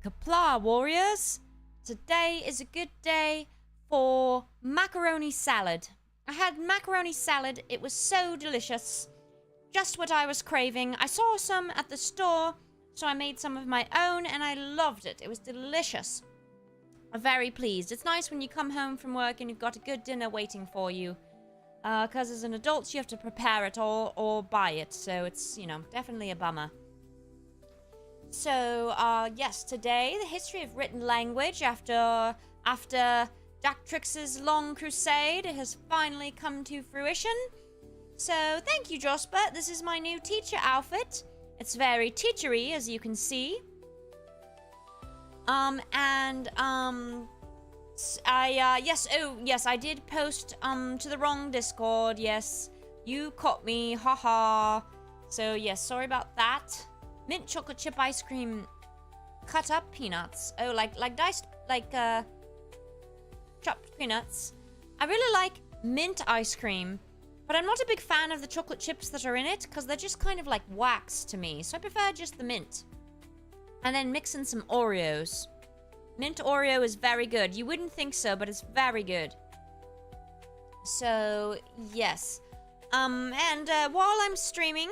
Kapla, warriors! Today is a good day for macaroni salad. I had macaroni salad. It was so delicious. Just what I was craving. I saw some at the store, so I made some of my own, and I loved it. It was delicious. I'm very pleased. It's nice when you come home from work and you've got a good dinner waiting for you. Because as an adult, you have to prepare it or buy it. So it's, you know, definitely a bummer. So, yes, today, the history of written language after Dactrix's long crusade has finally come to fruition. So, thank you, Josper. This is my new teacher outfit. It's very teachery, as you can see. Yes, I did post, to the wrong Discord. Yes, you caught me, haha. So, yes, sorry about that. Mint chocolate chip ice cream, cut up peanuts. Oh, like diced, chopped peanuts. I really like mint ice cream, but I'm not a big fan of the chocolate chips that are in it, because they're just kind of like wax to me. So I prefer just the mint. And then mix in some Oreos. Mint Oreo is very good. You wouldn't think so, but it's very good. So, yes. While I'm streaming,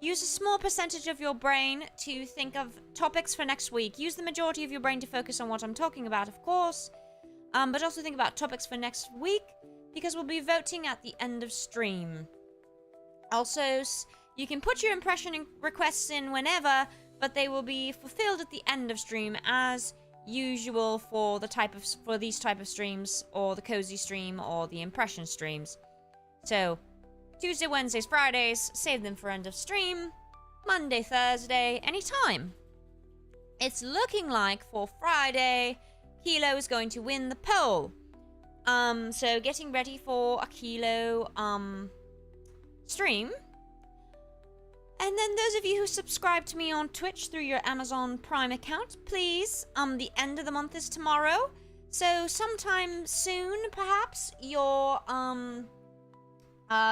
use a small percentage of your brain to think of topics for next week. Use the majority of your brain to focus on what I'm talking about, of course. But also think about topics for next week, because we'll be voting at the end of stream. Also, you can put your impression requests in whenever, but they will be fulfilled at the end of stream, as usual for these type of streams, or the cozy stream, or the impression streams. So, Tuesday, Wednesdays, Fridays, save them for end of stream. Monday, Thursday, anytime. It's looking like for Friday, Kilo is going to win the poll. So getting ready for a Kilo, stream. And then those of you who subscribe to me on Twitch through your Amazon Prime account, please, the end of the month is tomorrow. So sometime soon, perhaps, your,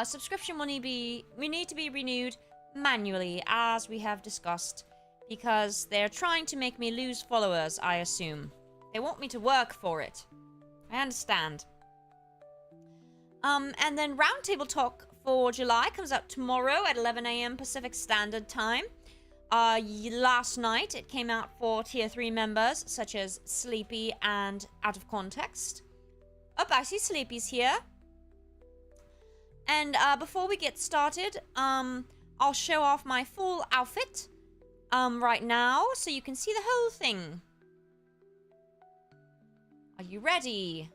subscription will need to be renewed manually, as we have discussed, because they're trying to make me lose followers, I assume. They want me to work for it. I understand. And then Roundtable Talk for July comes out tomorrow at 11 AM Pacific Standard Time. Last night it came out for Tier 3 members, such as Sleepy and Out of Context. Oh, I see Sleepy's here. And before we get started, I'll show off my full outfit right now, so you can see the whole thing. Are you ready?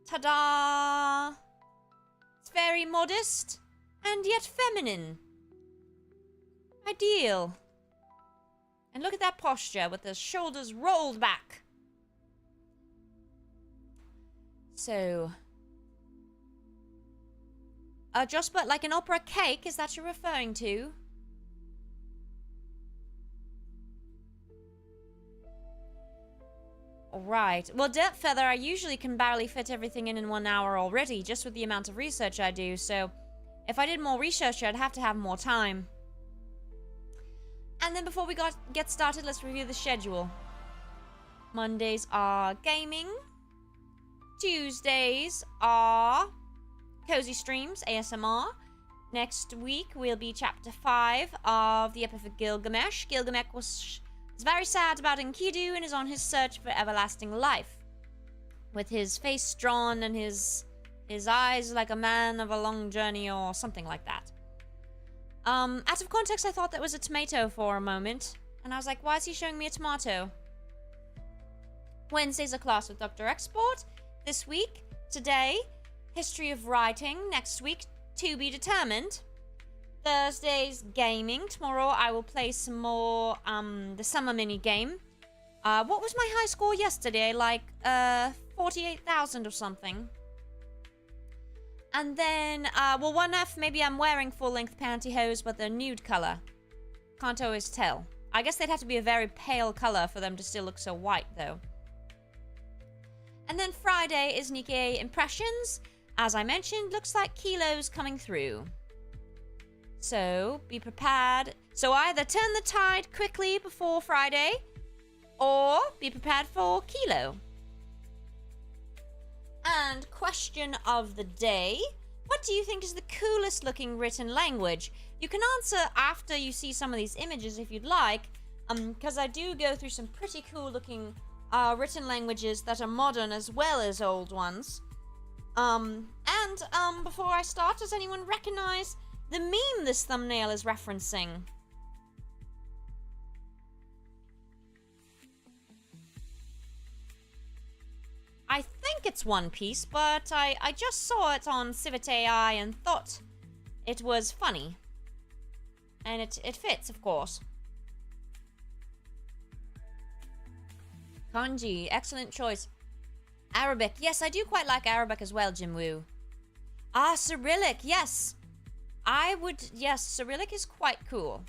Ta-da! It's very modest and yet feminine. Ideal. And look at that posture with the shoulders rolled back. So, just but like an opera cake, is that you're referring to? Alright. Well, Dirt Feather, I usually can barely fit everything in 1 hour already, just with the amount of research I do, so if I did more research, I'd have to have more time. And then before we get started, let's review the schedule. Mondays are gaming. Tuesdays are cozy streams, ASMR. Next week will be chapter 5 of the Epic of Gilgamesh. Gilgamesh was very sad about Enkidu and is on his search for everlasting life, with his face drawn and his eyes like a man of a long journey or something like that. Out of context, I thought that was a tomato for a moment, and I was like, why is he showing me a tomato? Wednesday's a class with Dr. Export. This week, today, history of writing. Next week, to be determined. Thursday's gaming. Tomorrow I will play some more the summer mini game. What was my high score yesterday? Like 48,000 or something. And then well, 1F, maybe I'm wearing full-length pantyhose, but they're nude color. Can't always tell. I guess they'd have to be a very pale color for them to still look so white, though. And then Friday is Nikkei Impressions. As I mentioned, looks like Kilo's coming through. So, be prepared. So either turn the tide quickly before Friday, or be prepared for Kilo. And question of the day. What do you think is the coolest looking written language? You can answer after you see some of these images if you'd like, because I do go through some pretty cool looking written languages that are modern as well as old ones. Before I start, does anyone recognize the meme this thumbnail is referencing? I think it's One Piece, but I just saw it on Civet AI and thought it was funny. And it fits, of course. Kanji, excellent choice. Arabic, yes, I do quite like Arabic as well, Jimwoo. Cyrillic, yes. Yes, Cyrillic is quite cool.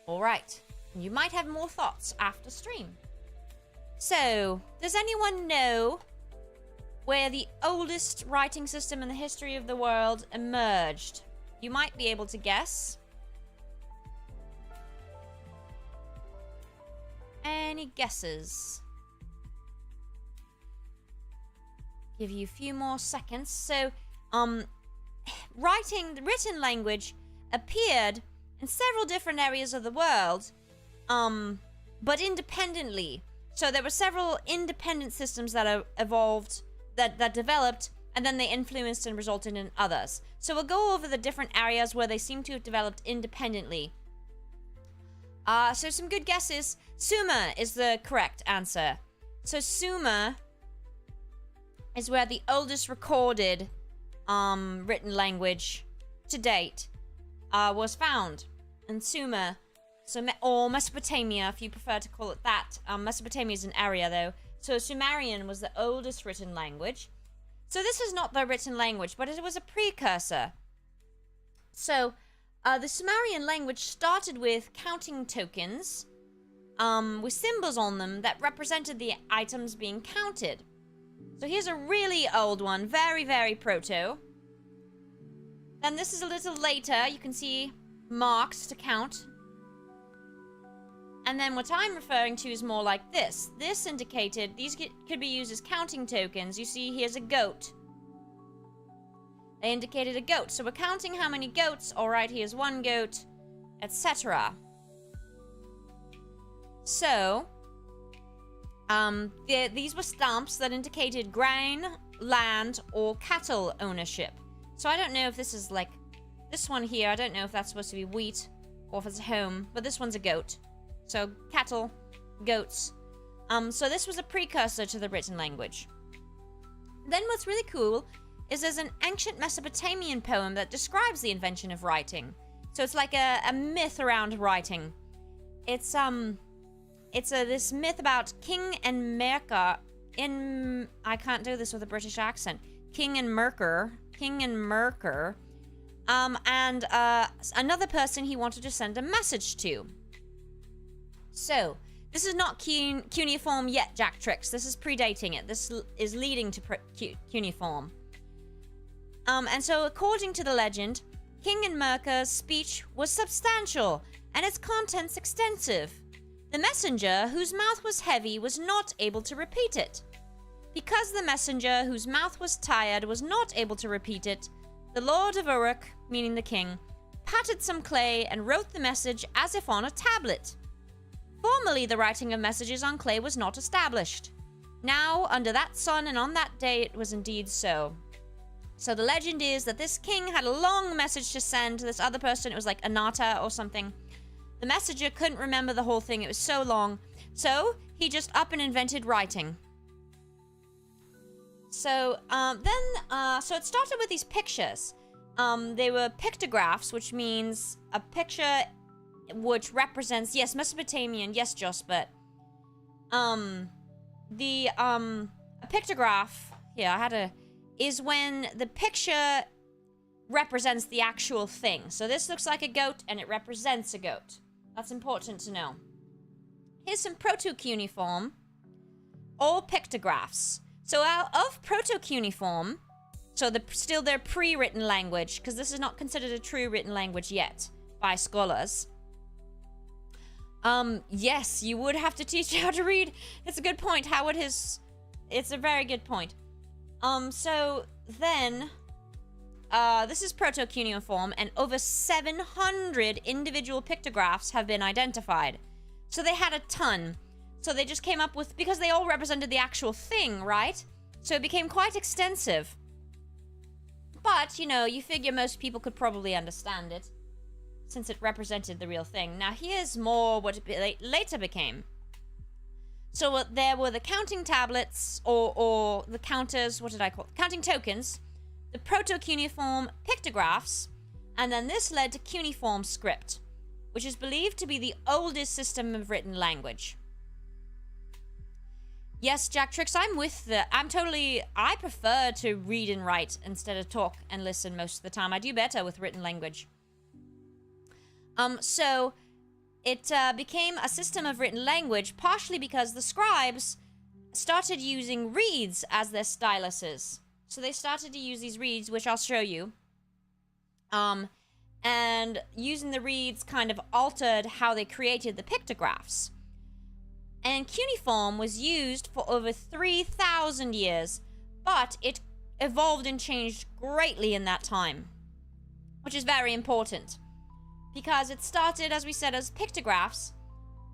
Alright, you might have more thoughts after stream. So, does anyone know where the oldest writing system in the history of the world emerged? You might be able to guess. Any guesses? Give you a few more seconds. So, the written language appeared in several different areas of the world, but independently. So there were several independent systems that evolved, that developed, and then they influenced and resulted in others. So we'll go over the different areas where they seem to have developed independently. So some good guesses. Sumer is the correct answer. So Sumer is where the oldest recorded written language to date was found. And Sumer, or Mesopotamia, if you prefer to call it that. Mesopotamia is an area, though. So Sumerian was the oldest written language. So this is not the written language, but it was a precursor. So the Sumerian language started with counting tokens with symbols on them that represented the items being counted. So here's a really old one, very, very proto. Then this is a little later. You can see marks to count. And then what I'm referring to is more like this. This indicated, these could be used as counting tokens. You see, here's a goat. They indicated a goat. So we're counting how many goats. All right, here's one goat, etc. So, these were stamps that indicated grain, land, or cattle ownership. So I don't know if this is like, this one here, I don't know if that's supposed to be wheat or if it's a home, but this one's a goat. So cattle, goats. So this was a precursor to the written language. Then what's really cool is there's an ancient Mesopotamian poem that describes the invention of writing. So it's like a myth around writing. It's this myth about King and Merker I can't do this with a British accent. King and Merker, and another person he wanted to send a message to. So, this is not cuneiform yet, Jack Tricks. This is predating it. This is leading to cuneiform. And so, according to the legend, King and Merker's speech was substantial, and its contents extensive. The messenger, whose mouth was heavy, was not able to repeat it. Because the messenger, whose mouth was tired, was not able to repeat it, the Lord of Uruk, meaning the king, patted some clay and wrote the message as if on a tablet. Formerly, the writing of messages on clay was not established. Now, under that sun and on that day, it was indeed so. So the legend is that this king had a long message to send to this other person. It was like Anata or something. The messenger couldn't remember the whole thing. It was so long. So he just up and invented writing. So so it started with these pictures. They were pictographs, which means a picture which represents, yes, Mesopotamian, yes, Joss, but a pictograph here is when the picture represents the actual thing. So this looks like a goat and it represents a goat. That's important to know. Here's some proto-cuneiform, all pictographs. So out of proto-cuneiform, So still their pre-written language, because this is not considered a true written language yet by scholars. Yes, you would have to teach how to read. It's a good point. How would his... It's a very good point. So then... this is proto-cuneiform, and over 700 individual pictographs have been identified. So they had a ton. So they just came up with... Because they all represented the actual thing, right? So it became quite extensive. But, you know, you figure most people could probably understand it, since it represented the real thing. Now, here's more what it later became. So there were the counting tablets, or the counters, what did I call it? Counting tokens, the proto-cuneiform pictographs, and then this led to cuneiform script, which is believed to be the oldest system of written language. Yes, Jack Tricks, I prefer to read and write instead of talk and listen most of the time. I do better with written language. So it became a system of written language partially because the scribes started using reeds as their styluses. So they started to use these reeds, which I'll show you. And using the reeds kind of altered how they created the pictographs. And cuneiform was used for over 3,000 years, but it evolved and changed greatly in that time, which is very important, because it started, as we said, as pictographs,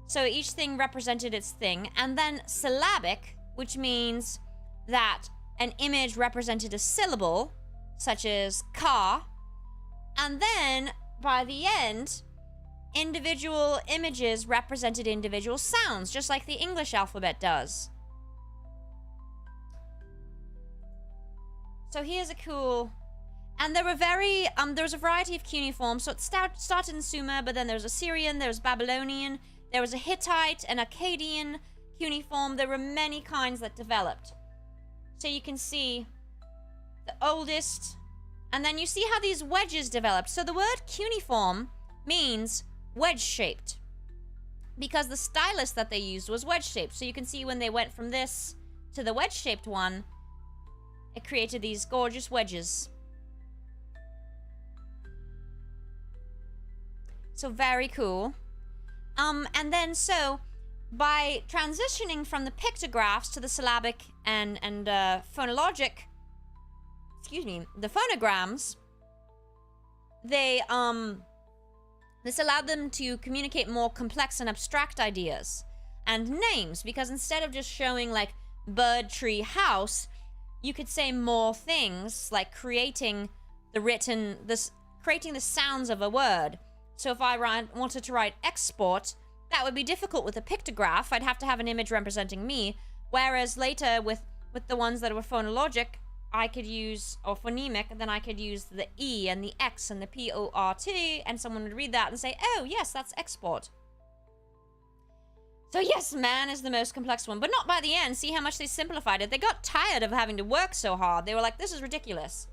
so each thing represented its thing, and then syllabic, which means that an image represented a syllable, such as ka, and then, by the end, individual images represented individual sounds, just like the English alphabet does. So here's a cool... And there were there was a variety of cuneiform, so it started in Sumer, but then there was Assyrian, there was Babylonian, there was a Hittite, an Akkadian cuneiform. There were many kinds that developed. So you can see the oldest, and then you see how these wedges developed. So the word cuneiform means wedge-shaped, because the stylus that they used was wedge-shaped. So you can see when they went from this to the wedge-shaped one, it created these gorgeous wedges. So very cool. And then so by transitioning from the pictographs to the syllabic and phonologic, the phonograms, this allowed them to communicate more complex and abstract ideas and names, because instead of just showing like bird, tree, house, you could say more things, like creating the sounds of a word. So if I wanted to write export, that would be difficult with a pictograph. I'd have to have an image representing me, whereas later with the ones that were phonologic, I could use, or phonemic, then I could use the E and the X and the P-O-R-T, and someone would read that and say, oh, yes, that's export. So yes, man is the most complex one, but not by the end. See how much they simplified it. They got tired of having to work so hard. They were like, this is ridiculous.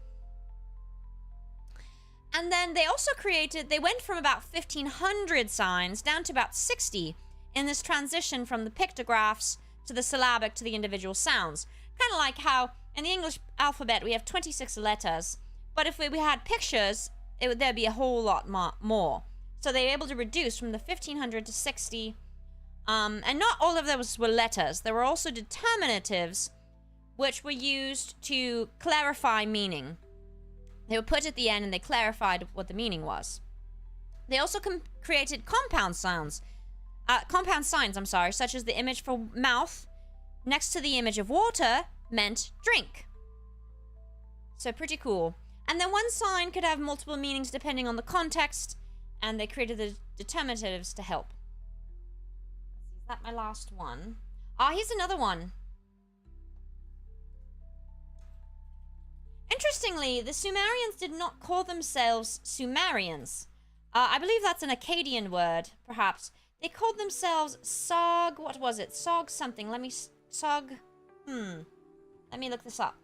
And then they also they went from about 1,500 signs down to about 60 in this transition from the pictographs to the syllabic to the individual sounds. Kind of like how in the English alphabet we have 26 letters, but if we had pictures, there'd be a whole lot more. So they were able to reduce from the 1,500 to 60, and not all of those were letters. There were also determinatives, which were used to clarify meaning. They were put at the end and they clarified what the meaning was. They also created compound signs, such as the image for mouth next to the image of water meant drink. So pretty cool. And then one sign could have multiple meanings depending on the context, and they created the determinatives to help. Is that my last one? Here's another one. Interestingly, the Sumerians did not call themselves Sumerians. I believe that's an Akkadian word, perhaps. They called themselves Sog... What was it? Sog something. Let me look this up.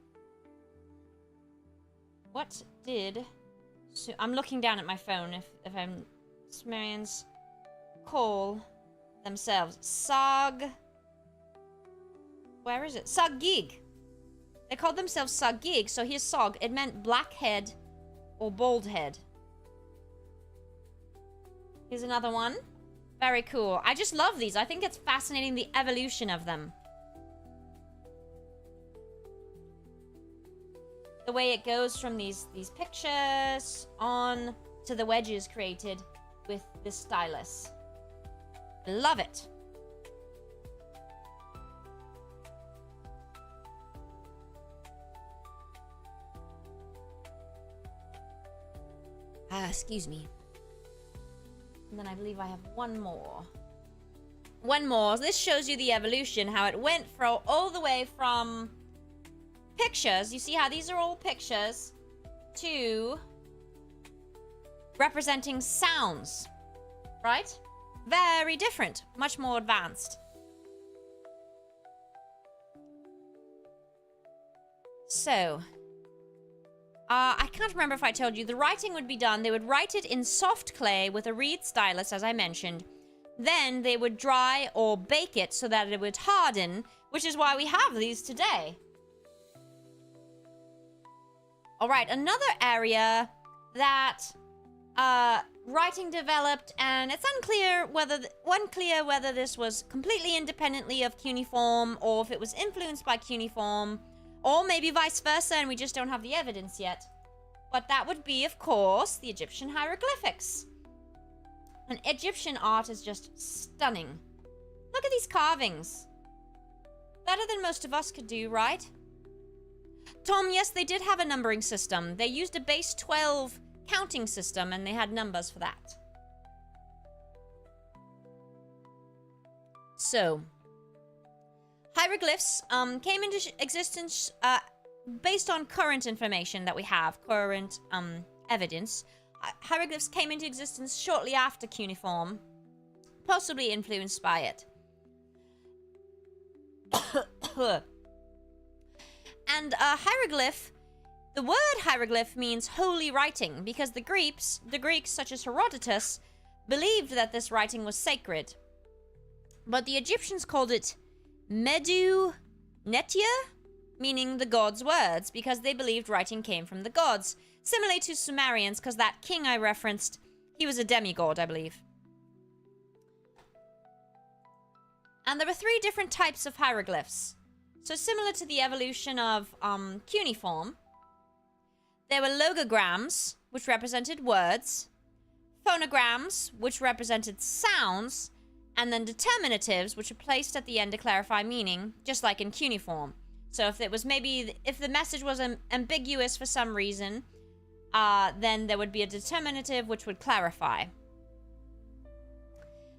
What did... I'm looking down at my phone if I'm... Sumerians call themselves Sog... Where is it? Sogig. They called themselves Sagig, so here's Sog. It meant black head or bald head. Here's another one. Very cool. I just love these. I think it's fascinating, the evolution of them. The way it goes from these pictures on to the wedges created with this stylus. I love it. Excuse me. And then I believe I have one more. One more. This shows you the evolution, how it went from all the way from pictures. You see how these are all pictures to representing sounds, right? Very different, much more advanced. So, I can't remember if I told you, the writing would be done. They would write it in soft clay with a reed stylus, as I mentioned. Then they would dry or bake it so that it would harden, which is why we have these today. All right, another area that writing developed, and it's unclear whether this was completely independently of cuneiform or if it was influenced by cuneiform, or maybe vice versa, and we just don't have the evidence yet. But that would be, of course, the Egyptian hieroglyphics. And Egyptian art is just stunning. Look at these carvings. Better than most of us could do, right? Tom, yes, they did have a numbering system. They used a base 12 counting system, and they had numbers for that. So, hieroglyphs came into existence based on current information that we have, current evidence. Hieroglyphs came into existence shortly after cuneiform, possibly influenced by it. And hieroglyph, the word hieroglyph means holy writing, because the Greeks such as Herodotus, believed that this writing was sacred. But the Egyptians called it Medu Netia, meaning the gods' words, because they believed writing came from the gods. Similarly to Sumerians, because that king I referenced, he was a demigod, I believe. And there are 3 different types of hieroglyphs. So similar to the evolution of cuneiform, there were logograms, which represented words, phonograms, which represented sounds, and then determinatives, which are placed at the end to clarify meaning, just like in cuneiform. So if it was if the message was ambiguous for some reason, then there would be a determinative which would clarify.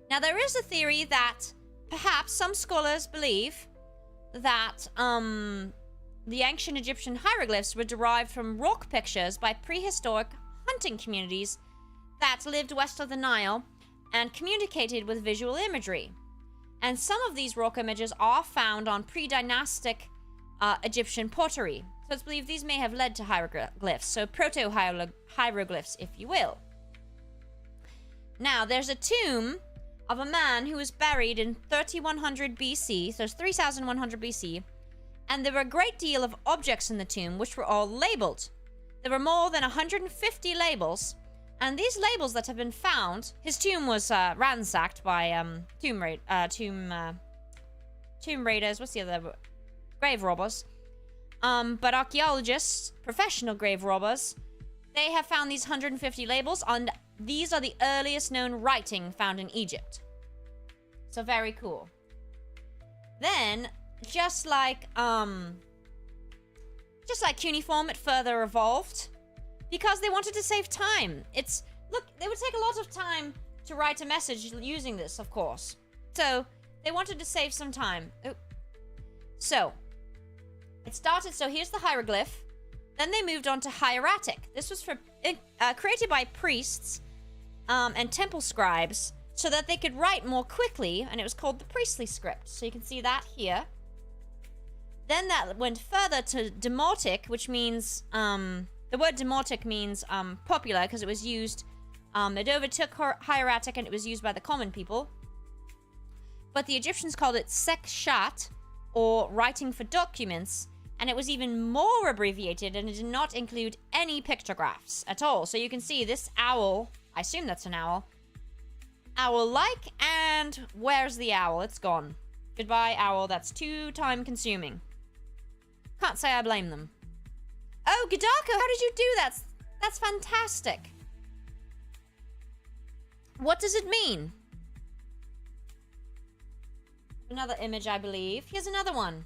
Now there is a theory that perhaps some scholars believe that the ancient Egyptian hieroglyphs were derived from rock pictures by prehistoric hunting communities that lived west of the Nile and communicated with visual imagery. And some of these rock images are found on pre-dynastic Egyptian pottery. So it's believed these may have led to hieroglyphs, so proto-hieroglyphs, if you will. Now, there's a tomb of a man who was buried in 3100 BC, so it's 3100 BC, and there were a great deal of objects in the tomb, which were all labeled. There were more than 150 labels, and these labels that have been found, his tomb was ransacked by tomb raiders, what's the other? Grave robbers. But archaeologists, professional grave robbers, they have found these 150 labels, and these are the earliest known writing found in Egypt. So very cool. Then, just like cuneiform, it further evolved because they wanted to save time. Look, they would take a lot of time to write a message using this, of course. So they wanted to save some time. So it started. So here's the hieroglyph. Then they moved on to hieratic. This was created by priests and temple scribes so that they could write more quickly, and it was called the priestly script. So you can see that here. Then that went further to demotic, which means the word demotic means popular because it was used. It overtook hieratic and it was used by the common people. But the Egyptians called it sekshat, or writing for documents, And it was even more abbreviated, and it did not include any pictographs at all. So you can see this owl, I assume that's an owl, owl-like, and where's the owl? It's gone. Goodbye, owl. That's too time-consuming. Can't say I blame them. Oh, Gadako, how did you do that? That's fantastic. What does it mean? Another image, I believe. Here's another one.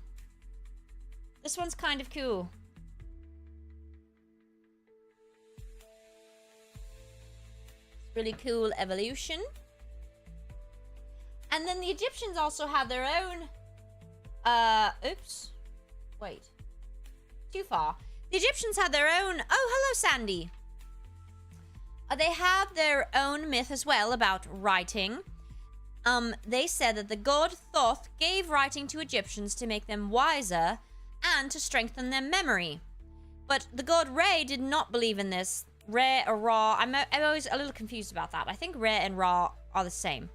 This one's kind of cool. Really cool evolution. And then the Egyptians also have their own... oops. Wait. Too far. The Egyptians had their own... Oh, hello, Sandy. They have their own myth as well about writing. They said that the god Thoth gave writing to Egyptians to make them wiser and to strengthen their memory. But the god Re did not believe in this. Re or Ra, I'm always a little confused about that. I think Re and Ra are the same.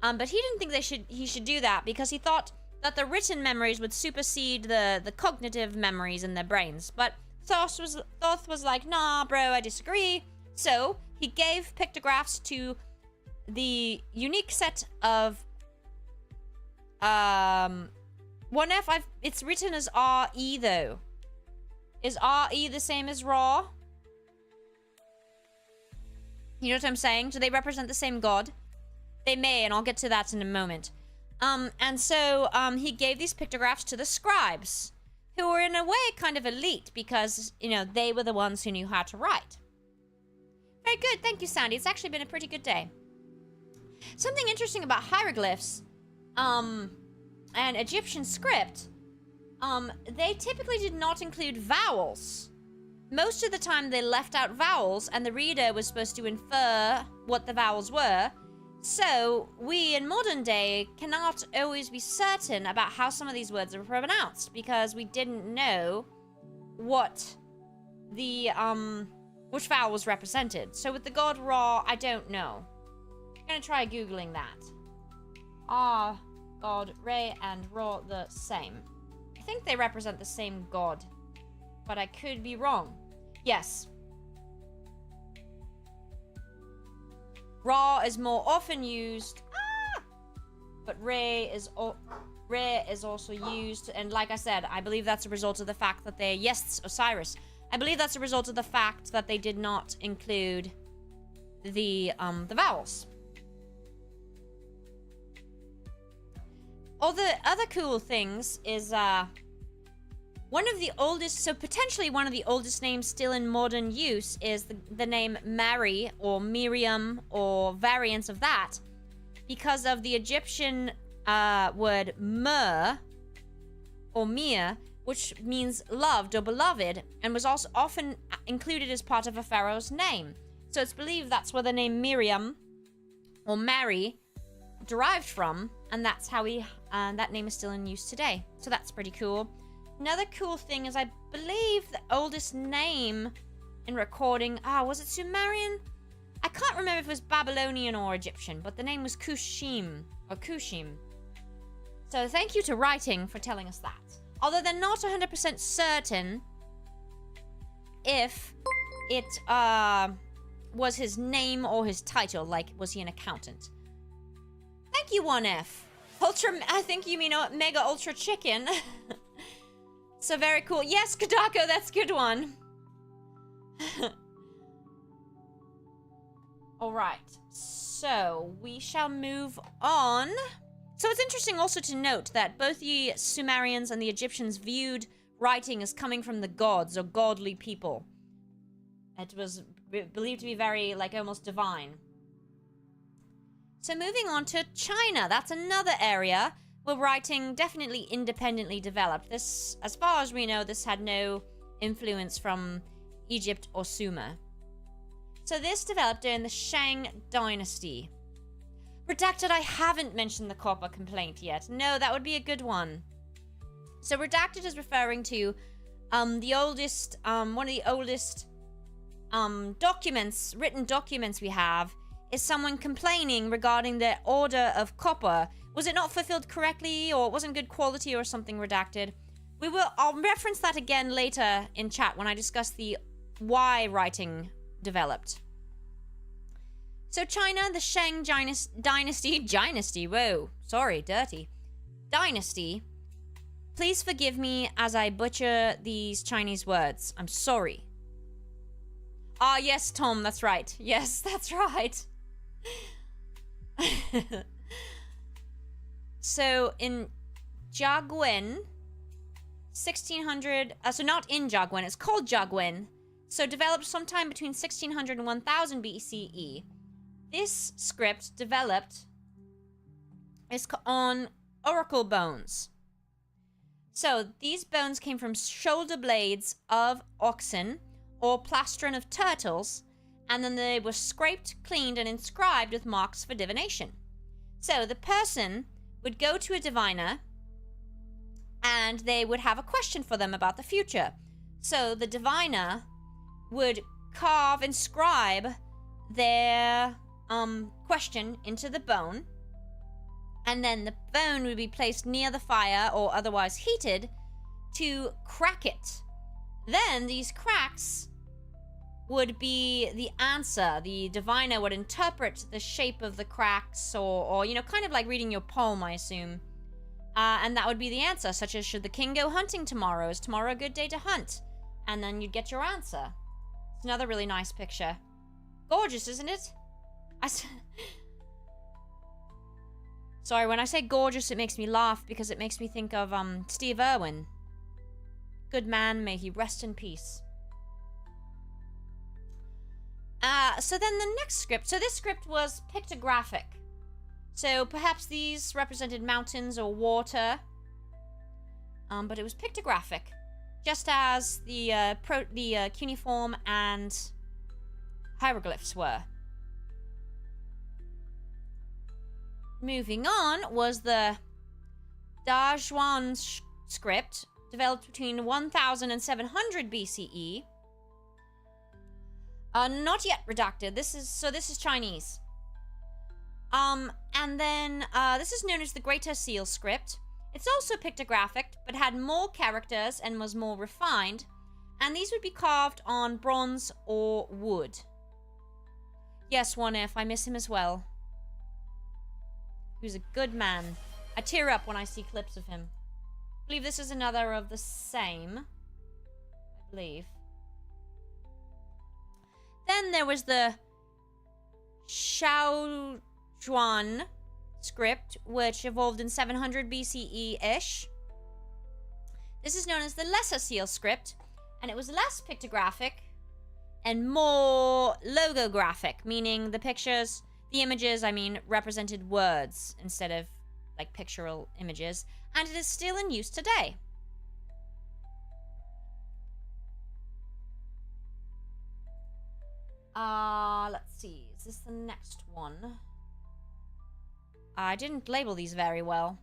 But he didn't think he should do that because he thought that the written memories would supersede the cognitive memories in their brains. But Thoth was like, nah, bro, I disagree. So he gave pictographs to the unique set of 1F. It's written as RE though. Is RE the same as Ra? You know what I'm saying? Do they represent the same god? They may, and I'll get to that in a moment. And so he gave these pictographs to the scribes, who were in a way kind of elite because, you know, they were the ones who knew how to write. Very good. Thank you, Sandy. It's actually been a pretty good day. Something interesting about hieroglyphs and Egyptian script, they typically did not include vowels. Most of the time they left out vowels and the reader was supposed to infer what the vowels were. So we in modern day cannot always be certain about how some of these words are pronounced because we didn't know what the which vowel was represented. So with the god Ra, I don't know. I'm gonna try googling that. Are god Re and Ra the same? I think they represent the same god, but I could be wrong. Yes. Ra is more often used, but Re is also used, and like I said, I believe that's a result of the fact that they, yes, Osiris. I believe that's a result of the fact that they did not include the vowels. All the other cool things is one of the oldest, so potentially one of the oldest names still in modern use is the name Mary or Miriam or variants of that because of the Egyptian word Mer or Mir, which means loved or beloved, and was also often included as part of a pharaoh's name. So it's believed that's where the name Miriam or Mary derived from, and that's how that name is still in use today. So that's pretty cool. Another cool thing is I believe the oldest name in recording, was it Sumerian? I can't remember if it was Babylonian or Egyptian, but the name was Kushim or Kushim. So thank you to writing for telling us that. Although they're not 100% certain if it was his name or his title, like was he an accountant. Thank you, 1F. Ultra, I think you mean Mega Ultra Chicken. So very cool. Yes, Kadako, that's a good one. All right, so we shall move on. So it's interesting also to note that both the Sumerians and the Egyptians viewed writing as coming from the gods or godly people. It was believed to be very, like, almost divine. So moving on to China, that's another area where writing definitely independently developed. This, as far as we know, this had no influence from Egypt or Sumer. So this developed during the Shang Dynasty. Redacted, I haven't mentioned the copper complaint yet. No, that would be a good one. So redacted is referring to the oldest, one of the oldest documents, written documents we have, is someone complaining regarding the order of copper. Was it not fulfilled correctly, or it wasn't good quality or something redacted? I'll reference that again later in chat when I discuss why writing developed. So China, the Shang dynasty, whoa, sorry, dirty. Dynasty. Please forgive me as I butcher these Chinese words. I'm sorry. Ah, yes, Tom, that's right. Yes, that's right. So in Jiaguan, 1600, so not in Jiaguan, it's called Jiaguan. So developed sometime between 1600 and 1000 BCE. This script developed is on oracle bones. So these bones came from shoulder blades of oxen or plastron of turtles, and then they were scraped, cleaned, and inscribed with marks for divination. So the person would go to a diviner and they would have a question for them about the future. So the diviner would inscribe their question into the bone, and then the bone would be placed near the fire or otherwise heated to crack it. Then these cracks would be the answer. The diviner would interpret the shape of the cracks or you know, kind of like reading your poem, I assume. And that would be the answer, such as, should the king go hunting tomorrow? Is tomorrow a good day to hunt? And then you'd get your answer. It's another really nice picture. Gorgeous, isn't it? Sorry, when I say gorgeous, it makes me laugh because it makes me think of Steve Irwin. Good man, may he rest in peace. So then the next script. So this script was pictographic. So perhaps these represented mountains or water. But it was pictographic. Just as the cuneiform and hieroglyphs were. Moving on was the Dazhuan script, developed between 1000 and 700 BCE. Not yet redacted. This is Chinese. And then this is known as the Greater Seal script. It's also pictographic, but had more characters and was more refined. And these would be carved on bronze or wood. Yes, One If, I miss him as well. He was a good man. I tear up when I see clips of him. I believe this is another of the same. I believe. Then there was the Shaojuan script, which evolved in 700 BCE-ish. This is known as the Lesser Seal script, and it was less pictographic and more logographic, meaning the images, represented words instead of, like, pictorial images, and it is still in use today. Let's see, is this the next one? I didn't label these very well.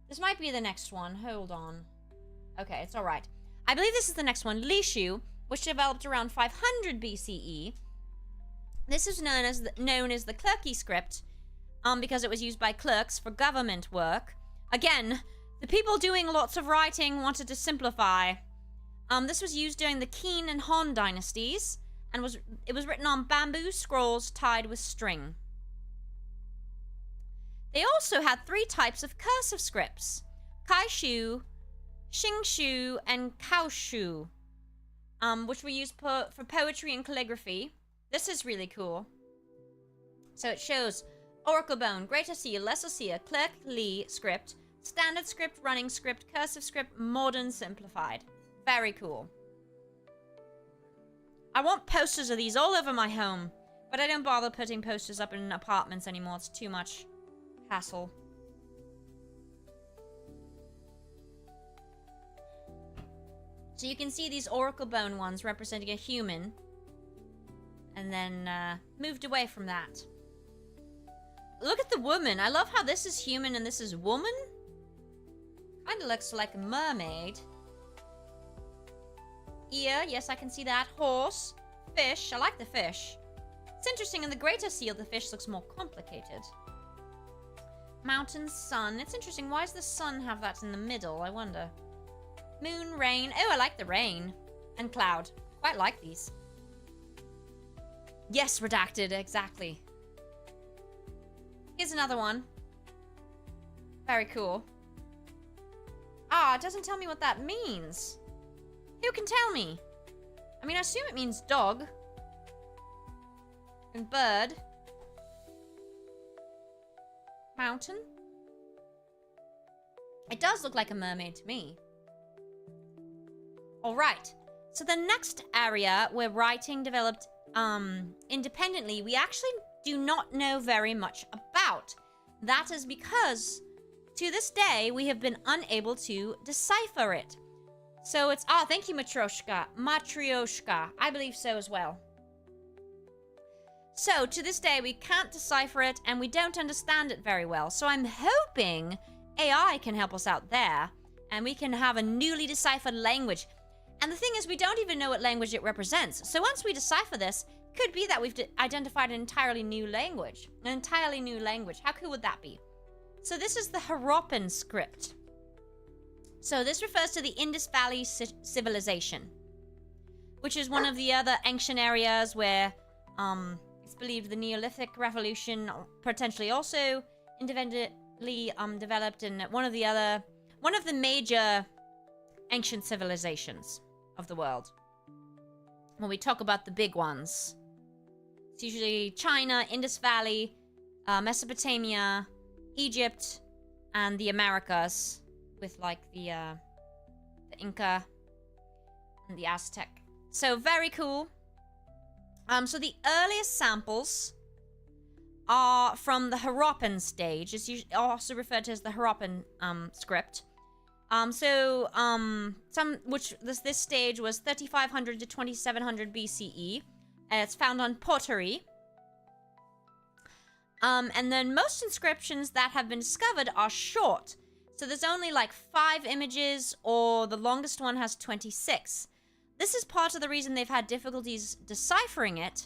This might be the next one, hold on. Okay, it's alright. I believe this is the next one, Lishu, which developed around 500 BCE. This is known as the clerky script, because it was used by clerks for government work. Again, the people doing lots of writing wanted to simplify. This was used during the Qin and Han dynasties, and it was written on bamboo scrolls tied with string. They also had 3 types of cursive scripts: Kaishu, Xingshu, and Kaoshu, which were used for poetry and calligraphy. This is really cool. So it shows Oracle Bone, Greater Seal, Lesser Seal, Clerk Li script, Standard script, Running script, Cursive script, Modern Simplified. Very cool. I want posters of these all over my home, but I don't bother putting posters up in apartments anymore. It's too much hassle. So you can see these Oracle Bone ones representing a human, and then moved away from that. Look at the woman. I love how this is human and this is woman. Kind of looks like a mermaid. Ear, yes, I can see that. Horse. Fish, I like the fish. It's interesting, in the Greater Seal, the fish looks more complicated. Mountain, sun. It's interesting, why does the sun have that in the middle, I wonder? Moon, rain. Oh, I like the rain. And cloud. Quite like these. Yes, redacted, exactly. Here's another one. Very cool. Ah, it doesn't tell me what that means. Who can tell me? I mean, I assume it means dog. And bird. Mountain. It does look like a mermaid to me. Alright. So the next area where writing developed independently, we actually do not know very much about. That is because, to this day, we have been unable to decipher it. So it's... Ah, thank you, Matryoshka. Matryoshka. I believe so as well. So, to this day, we can't decipher it, and we don't understand it very well. So I'm hoping AI can help us out there, and we can have a newly deciphered language. And the thing is, we don't even know what language it represents. So once we decipher this, could be that we've identified an entirely new language. An entirely new language. How cool would that be? So this is the Harappan script. So this refers to the Indus Valley civilization, which is one of the other ancient areas where it's believed the Neolithic Revolution potentially also independently developed, in one of the major ancient civilizations of the world. When we talk about the big ones, it's usually China, Indus Valley, Mesopotamia, Egypt, and the Americas, with like the Inca and the Aztec. So very cool. So the earliest samples are from the Harappan stage. It's usually also referred to as the Harappan script. This stage was 3500 to 2700 BCE. It's found on pottery. And then most inscriptions that have been discovered are short. So there's only like 5 images, or the longest one has 26. This is part of the reason they've had difficulties deciphering it,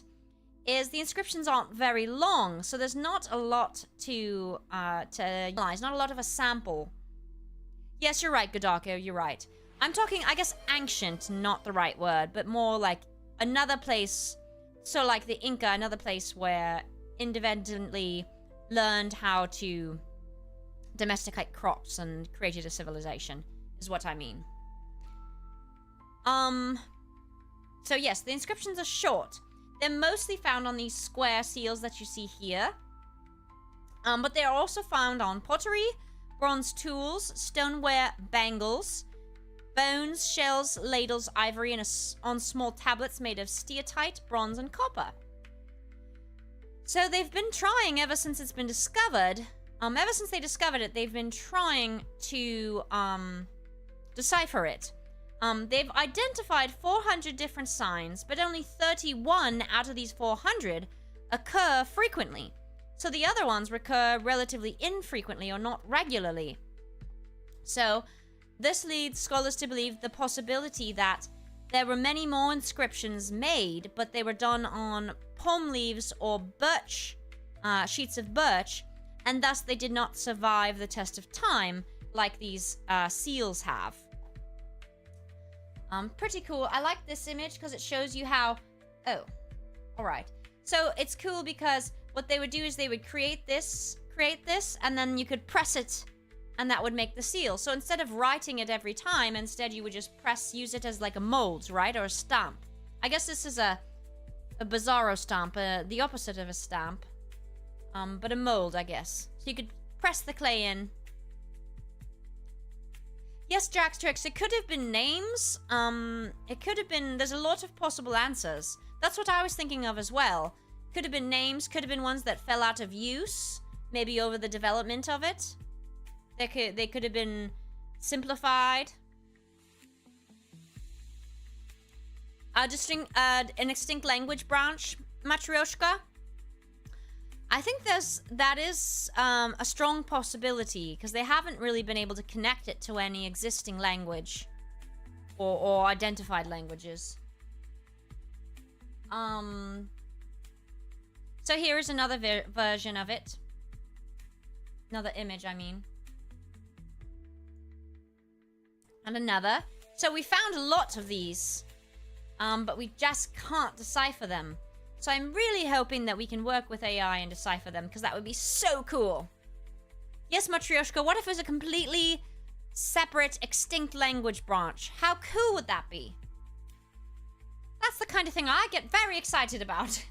is the inscriptions aren't very long, so there's not a lot to analyze, not a lot of a sample. Yes, you're right, Godako, you're right. I'm talking, I guess, ancient, not the right word, but more like another place, so like the Inca, another place where independently learned how to domesticate crops and created a civilization, is what I mean. So yes, the inscriptions are short. They're mostly found on these square seals that you see here. But they are also found on pottery, bronze tools, stoneware, bangles, bones, shells, ladles, ivory, and on small tablets made of steatite, bronze, and copper. So they've been trying ever since it's been discovered. Ever since they discovered it, they've been trying to decipher it. They've identified 400 different signs, but only 31 out of these 400 occur frequently. So the other ones recur relatively infrequently or not regularly. So this leads scholars to believe the possibility that there were many more inscriptions made, but they were done on palm leaves or birch, sheets of birch, and thus they did not survive the test of time like these seals have. Pretty cool. I like this image because it shows you how... Oh, alright. So it's cool because what they would do is they would create this, and then you could press it, and that would make the seal. So instead of writing it every time, instead you would just use it as like a mold, right? Or a stamp. I guess this is a bizarro stamp, the opposite of a stamp. But a mold, I guess. So you could press the clay in. Yes, Jackstrix, it could have been names. It could have been... There's a lot of possible answers. That's what I was thinking of as well. Could have been names, could have been ones that fell out of use, maybe over the development of it. They could have been simplified. An extinct language branch, Matryoshka. I think that is a strong possibility, because they haven't really been able to connect it to any existing language or identified languages. So here is another version of it. Another image, I mean. And another. So we found a lot of these, but we just can't decipher them. So I'm really hoping that we can work with AI and decipher them, because that would be so cool. Yes, Matryoshka, what if it was a completely separate, extinct language branch? How cool would that be? That's the kind of thing I get very excited about.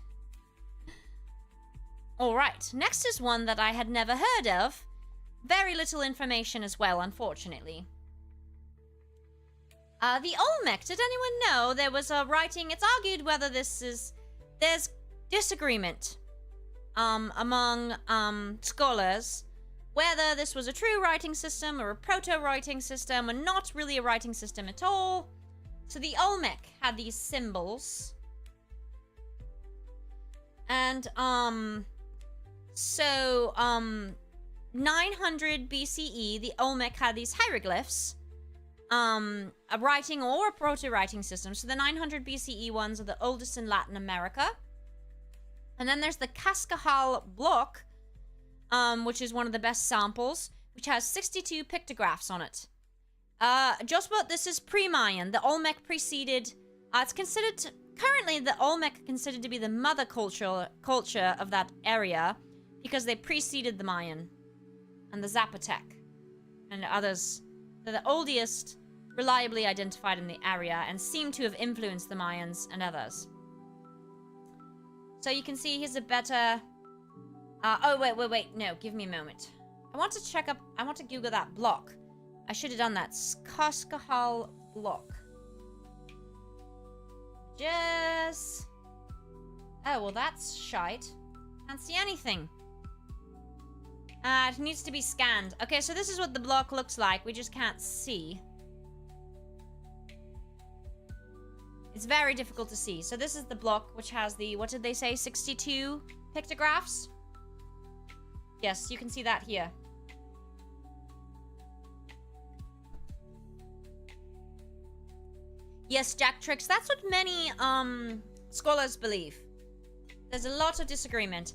Alright, next is one that I had never heard of. Very little information as well, unfortunately. The Olmec, did anyone know there was a writing? It's argued whether this is... There's disagreement among scholars whether this was a true writing system or a proto-writing system or not really a writing system at all. So the Olmec had these symbols. And 900 BCE, the Olmec had these hieroglyphs. A writing or a proto-writing system. So the 900 BCE ones are the oldest in Latin America. And then there's the Cascajal block, which is one of the best samples, which has 62 pictographs on it. Josbot, this is pre-Mayan. The Olmec preceded... it's considered... Currently, the Olmec considered to be the mother culture of that area because they preceded the Mayan and the Zapotec and others. They're the oldest reliably identified in the area and seem to have influenced the Mayans and others. So you can see here's a better... oh, wait. No, give me a moment. I want to check up... I want to Google that block. I should have done that. Cascajal block. Just... Oh, well, that's shite. Can't see anything. It needs to be scanned. Okay, so this is what the block looks like. We just can't see. It's very difficult to see. So this is the block, which has the... What did they say? 62 pictographs? Yes, you can see that here. Yes, Jack Tricks. That's what many scholars believe. There's a lot of disagreement.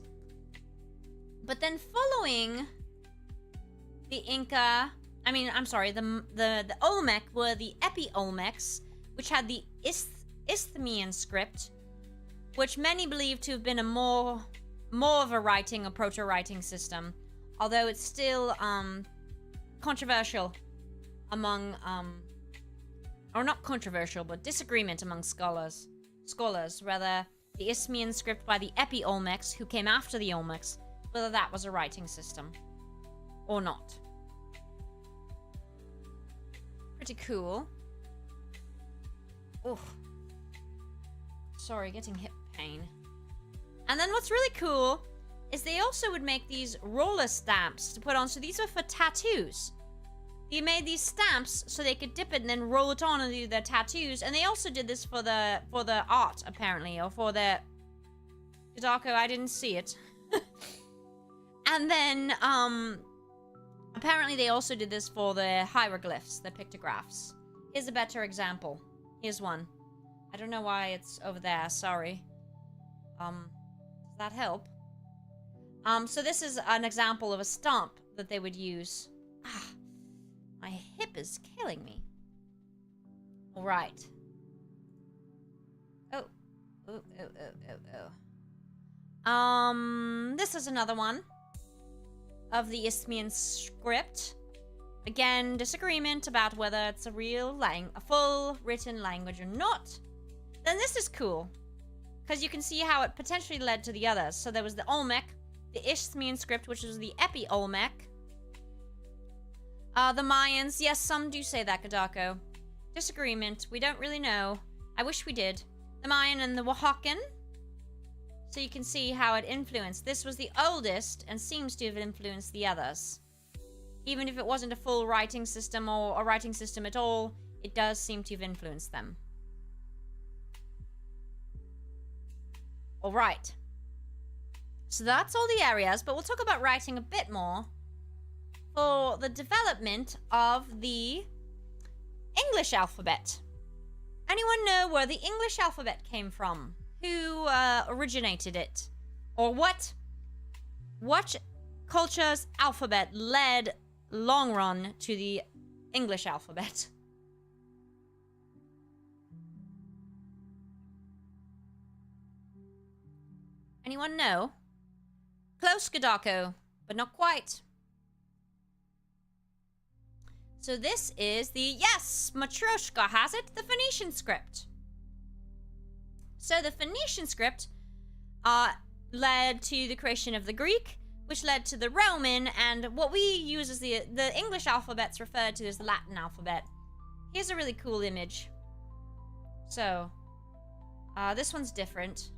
But then following the Inca... I mean, I'm sorry. The Olmec were the Epi-Olmecs, which had the Isthmian script, which many believe to have been a more of a writing or proto-writing system. Although it's still controversial among... or not controversial, but disagreement among scholars. Whether the Isthmian script by the Epi-Olmecs, who came after the Olmecs, whether that was a writing system or not. Pretty cool. Oh, sorry, getting hip pain. And then what's really cool is they also would make these roller stamps to put on. So these are for tattoos. They made these stamps so they could dip it and then roll it on and do their tattoos. And they also did this for the art, apparently, or for the... Gadako, I didn't see it. And then, apparently they also did this for the hieroglyphs, the pictographs. Here's a better example. Here's one. I don't know why it's over there, sorry. Does that help? So this is an example of a stamp that they would use. My hip is killing me. All right. Oh. This is another one of the Isthmian script. Again, disagreement about whether it's a full written language or not. Then this is cool, because you can see how it potentially led to the others. So there was the Olmec, the Isthmian script, which was the Epi-Olmec. The Mayans, yes, some do say that, Gadako. Disagreement, we don't really know. I wish we did. The Mayan and the Oaxacan. So you can see how it influenced. This was the oldest and seems to have influenced the others. Even if it wasn't a full writing system or a writing system at all, it does seem to have influenced them. Alright. So that's all the areas, but we'll talk about writing a bit more for the development of the English alphabet. Anyone know where the English alphabet came from? Who originated it? Or what culture's alphabet led long run to the English alphabet? Anyone know? Close, Godako, but not quite. So this is the, yes, Matryoshka has it, the Phoenician script. So the Phoenician script led to the creation of the Greek, which led to the Roman, and what we use as the English alphabet's referred to as the Latin alphabet. Here's a really cool image. So, this one's different.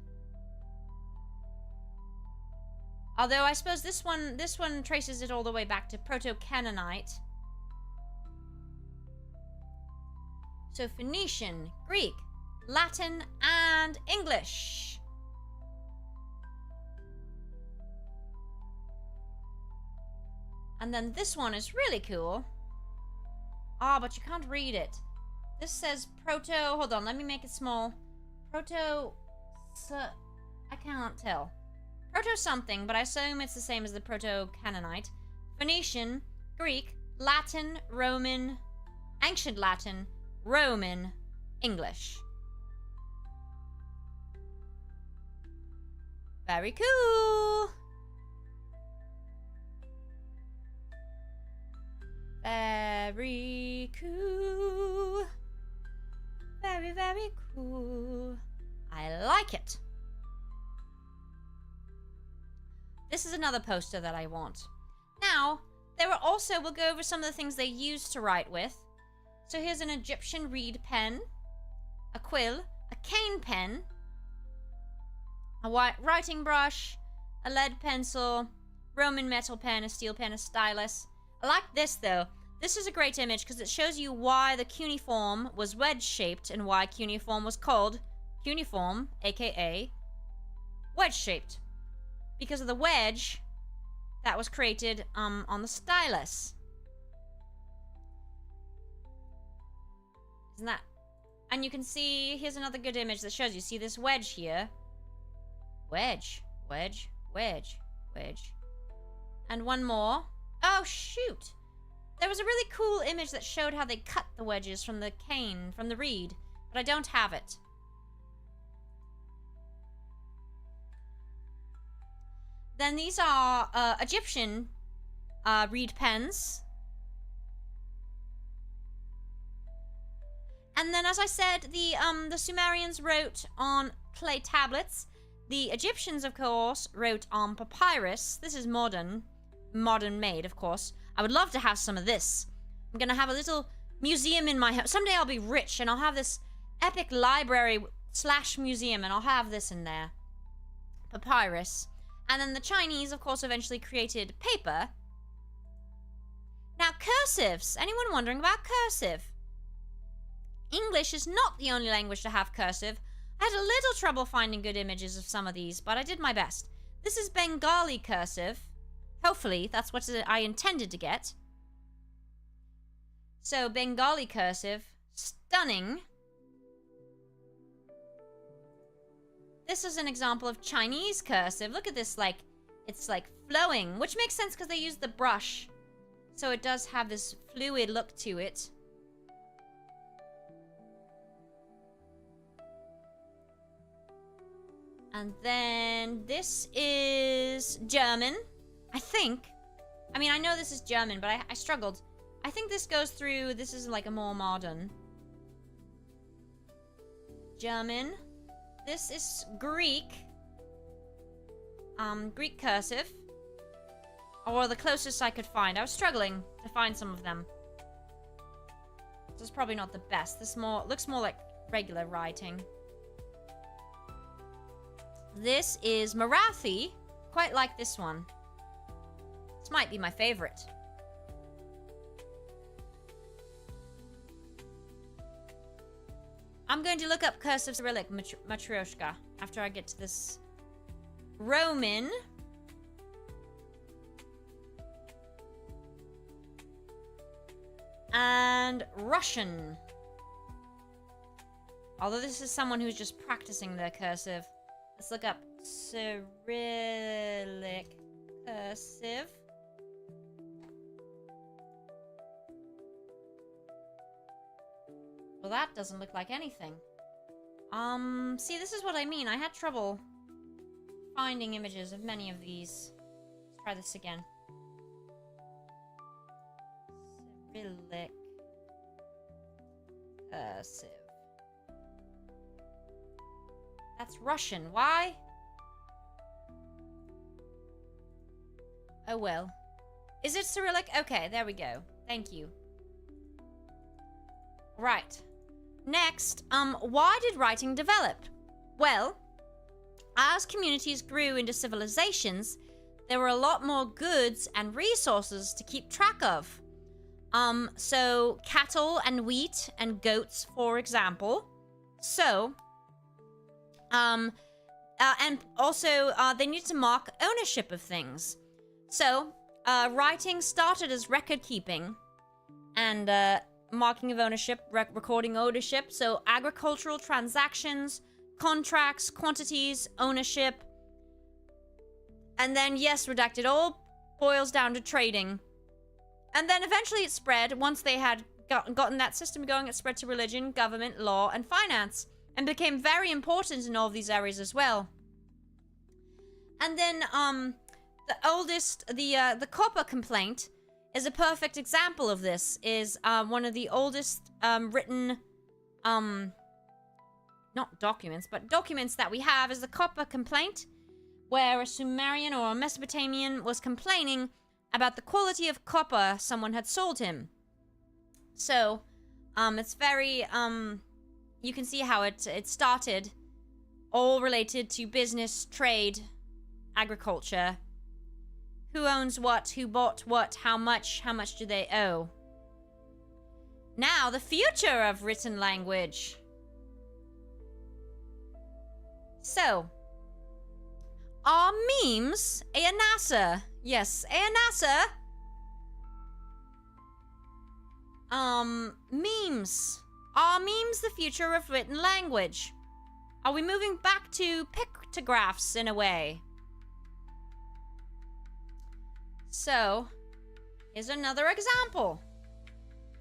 Although I suppose this one traces it all the way back to Proto-Canaanite. So Phoenician, Greek, Latin, and English. And then this one is really cool. But you can't read it. This says Proto... Hold on, let me make it small. Proto... I can't tell. Proto something, but I assume it's the same as the Proto-Canaanite. Phoenician, Greek, Latin, Roman, Ancient Latin, Roman, English. Very cool. Very cool. Very, very cool. I like it. This is another poster that I want. Now, there are also, we'll go over some of the things they used to write with. So here's an Egyptian reed pen, a quill, a cane pen, a white writing brush, a lead pencil, Roman metal pen, a steel pen, a stylus. I like this though. This is a great image because it shows you why the cuneiform was wedge-shaped and why cuneiform was called cuneiform, aka wedge-shaped. Because of the wedge that was created on the stylus. Isn't that? And you can see, here's another good image that shows you. See this wedge here? Wedge, wedge, wedge, wedge. And one more. Oh, shoot. There was a really cool image that showed how they cut the wedges from the cane, from the reed. But I don't have it. Then these are Egyptian reed pens. And then, as I said, the Sumerians wrote on clay tablets. The Egyptians, of course, wrote on papyrus. This is modern made, of course. I would love to have some of this. I'm gonna have a little museum in my house. Someday I'll be rich and I'll have this epic library / museum and I'll have this in there. Papyrus. And then the Chinese, of course, eventually created paper. Now, cursives. Anyone wondering about cursive? English is not the only language to have cursive. I had a little trouble finding good images of some of these, but I did my best. This is Bengali cursive. Hopefully, that's what I intended to get. So, Bengali cursive. Stunning. This is an example of Chinese cursive. Look at this, it's flowing, which makes sense because they use the brush. So it does have this fluid look to it. And then this is German, I think. I mean, I know this is German, but I struggled. I think this goes through, this is like a more modern. German. This is Greek. Greek cursive. Or the closest I could find. I was struggling to find some of them. This is probably not the best. This looks more like regular writing. This is Marathi. Quite like this one. This might be my favorite. I'm going to look up cursive Cyrillic Matryoshka after I get to this. Roman. And Russian. Although this is someone who's just practicing their cursive. Let's look up Cyrillic cursive. Well, that doesn't look like anything. See, this is what I mean. I had trouble finding images of many of these. Let's try this again. Cyrillic. Cursive. That's Russian. Why? Oh well. Is it Cyrillic? Okay, there we go. Thank you. Right. Next, why did writing develop? Well, as communities grew into civilizations, there were a lot more goods and resources to keep track of. So cattle and wheat and goats, for example. So, and also they needed to mark ownership of things. So, writing started as record keeping and marking of ownership, recording ownership. So, agricultural transactions, contracts, quantities, ownership. And then, yes, redacted all boils down to trading. And then eventually it spread. Once they had gotten that system going, it spread to religion, government, law, and finance. And became very important in all of these areas as well. And then, the oldest, the copper complaint is a perfect example of this. Is one of the oldest written, not documents, but documents that we have is the copper complaint, where a Sumerian or a Mesopotamian was complaining about the quality of copper someone had sold him. So, it's very, you can see how it started, all related to business, trade, agriculture. Who owns what, who bought what, how much do they owe? Now, the future of written language. So, are memes a NASA? Yes, a NASA. Memes. Are memes the future of written language? Are we moving back to pictographs in a way? So, here's another example.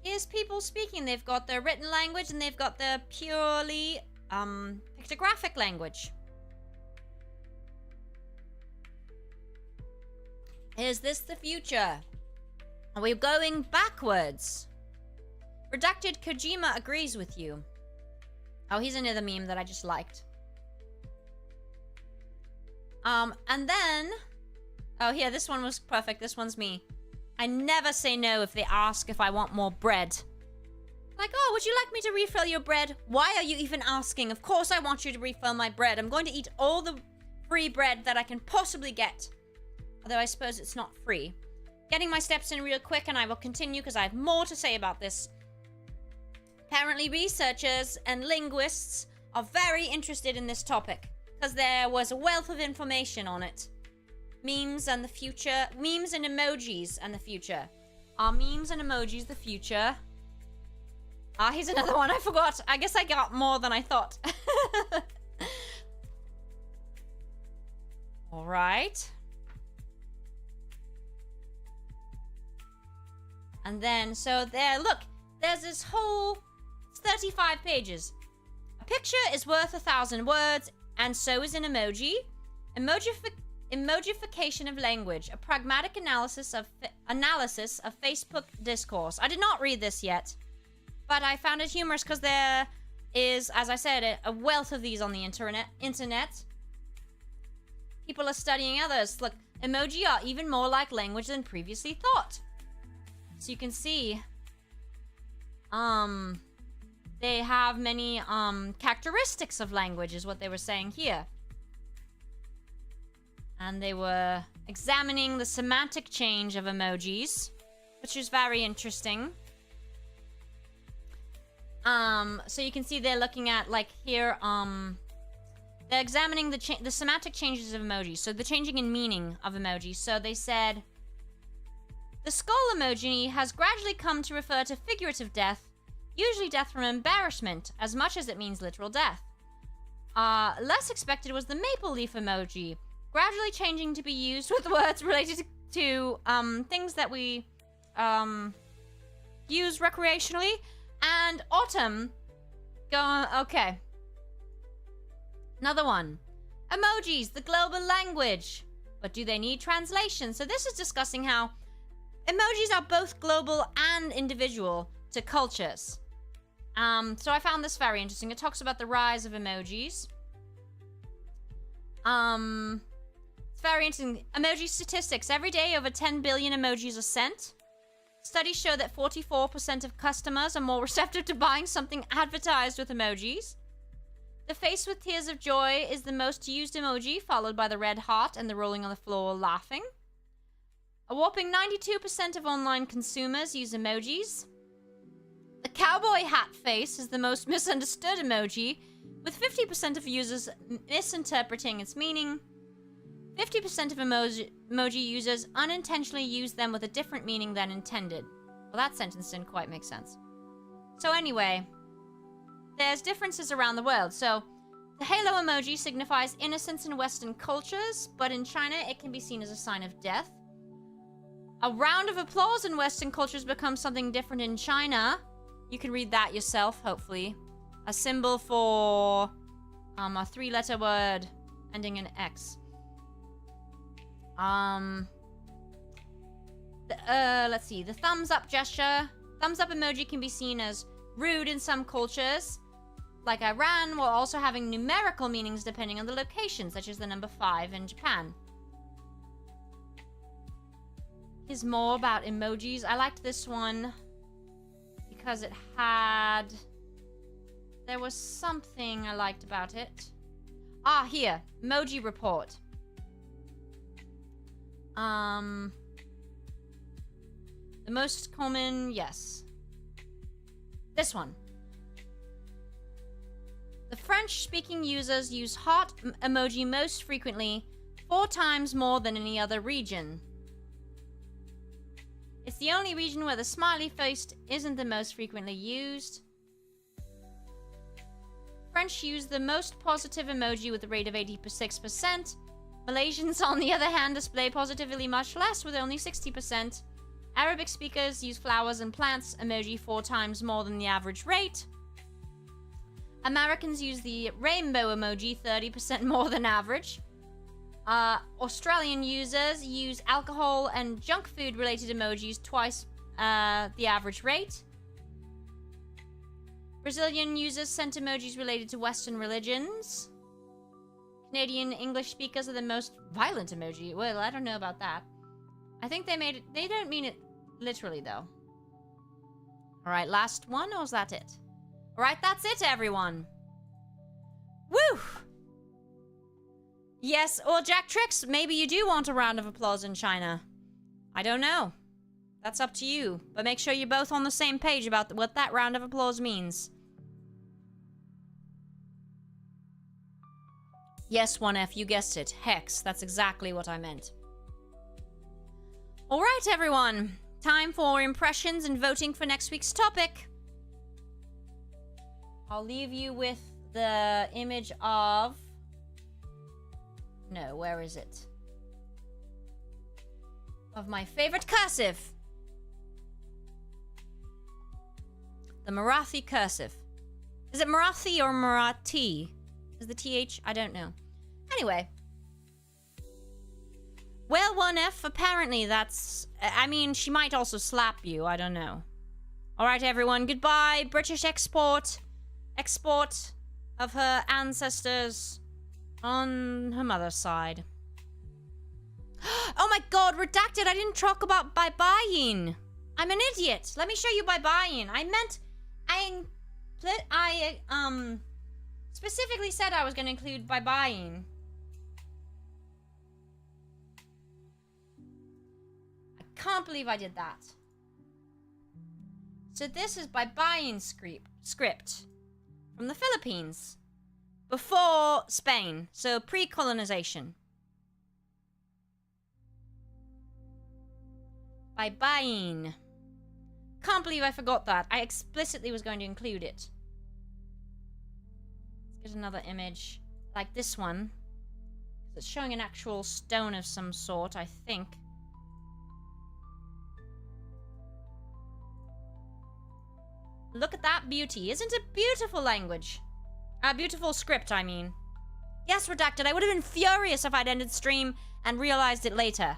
Here's people speaking. They've got their written language and they've got their purely pictographic language. Is this the future? Are we going backwards? Redacted Kojima agrees with you. Oh, here's another meme that I just liked. And then... Oh, yeah, this one was perfect. This one's me. I never say no if they ask if I want more bread. Like, oh, would you like me to refill your bread? Why are you even asking? Of course I want you to refill my bread. I'm going to eat all the free bread that I can possibly get. Although I suppose it's not free. Getting my steps in real quick and I will continue because I have more to say about this. Apparently researchers and linguists are very interested in this topic because there was a wealth of information on it. Memes and the future. Memes and emojis and the future. Are memes and emojis the future? Ah, here's another one. I forgot. I guess I got more than I thought. All right. And then, so there, look. There's this whole 35 pages. A picture is worth 1,000 words, and so is an emoji. Emojification of language, a pragmatic analysis of Facebook discourse. I did not read this yet, but I found it humorous because there is, as I said, a wealth of these on the internet. People are studying others. Look, emoji are even more like language than previously thought. So you can see, they have many characteristics of language, is what they were saying here. And they were examining the semantic change of emojis, which is very interesting. So you can see they're looking at, like, here, they're examining the semantic changes of emojis, so the changing in meaning of emojis. So they said, the skull emoji has gradually come to refer to figurative death, usually death from embarrassment, as much as it means literal death. Less expected was the maple leaf emoji, gradually changing to be used with words related to things that we use recreationally. And autumn, okay. Another one. Emojis, the global language. But do they need translation? So this is discussing how emojis are both global and individual to cultures. So I found this very interesting. It talks about the rise of emojis. It's very interesting. Emoji statistics. Every day, over 10 billion emojis are sent. Studies show that 44% of customers are more receptive to buying something advertised with emojis. The face with tears of joy is the most used emoji, followed by the red heart and the rolling on the floor laughing. A whopping 92% of online consumers use emojis. The cowboy hat face is the most misunderstood emoji, with 50% of users misinterpreting its meaning. 50% of emoji users unintentionally use them with a different meaning than intended. Well, that sentence didn't quite make sense. So anyway, there's differences around the world. So the halo emoji signifies innocence in Western cultures, but in China it can be seen as a sign of death. A round of applause in Western cultures becomes something different in China. You can read that yourself, hopefully. A symbol for a three-letter word ending in X. Let's see. The thumbs up gesture. Thumbs up emoji can be seen as rude in some cultures, like Iran, while also having numerical meanings depending on the location, such as the number 5 in Japan. Here's more about emojis. I liked this one because it had... There was something I liked about it. Ah, here. Emoji report. The most common, yes. This one. The French-speaking users use heart emoji most frequently, 4 times more than any other region. It's the only region where the smiley face isn't the most frequently used. French use the most positive emoji with a rate of 86%. Malaysians, on the other hand, display positivity much less, with only 60%. Arabic speakers use flowers and plants emoji 4 times more than the average rate. Americans use the rainbow emoji 30% more than average. Australian users use alcohol and junk food related emojis twice the average rate. Brazilian users sent emojis related to Western religions. Canadian English speakers are the most violent emoji. Well, I don't know about that. I think they made it... They don't mean it literally, though. Alright, last one, or is that it? Alright, that's it, everyone. Woo! Yes, or Jack Tricks, maybe you do want a round of applause in China. I don't know. That's up to you. But make sure you're both on the same page about what that round of applause means. Yes, 1F, you guessed it. Hex, that's exactly what I meant. Alright, everyone. Time for impressions and voting for next week's topic. I'll leave you with the image of... No, where is it? Of my favorite cursive. The Marathi cursive. Is it Marathi or Marathi? Is the TH? I don't know. Anyway. Well, 1F, apparently that's... I mean, she might also slap you. I don't know. Alright, everyone. Goodbye. British export of her ancestors on her mother's side. Oh my god, redacted. I didn't talk about bye-byeing. I'm an idiot. Let me show you bye-byeing. I meant... I specifically said I was going to include bye-byeing. I can't believe I did that. So this is bye-byeing script from the Philippines. Before Spain. So pre-colonization. Bye-byeing. Can't believe I forgot that. I explicitly was going to include it. Let's get another image. Like this one. It's showing an actual stone of some sort, I think. Look at that beauty. Isn't it beautiful language? Beautiful script, I mean. Yes, redacted. I would have been furious if I'd ended stream and realized it later.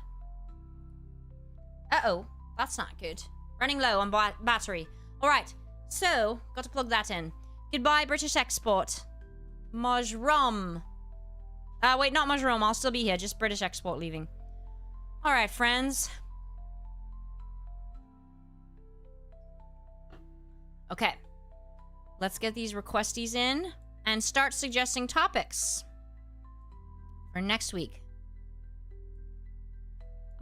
Uh-oh. That's not good. Running low on battery. Alright. So, got to plug that in. Goodbye, British export. Majrum. Wait, not Majrum. I'll still be here. Just British export leaving. Alright, friends. Okay. Let's get these requesties in and start suggesting topics for next week.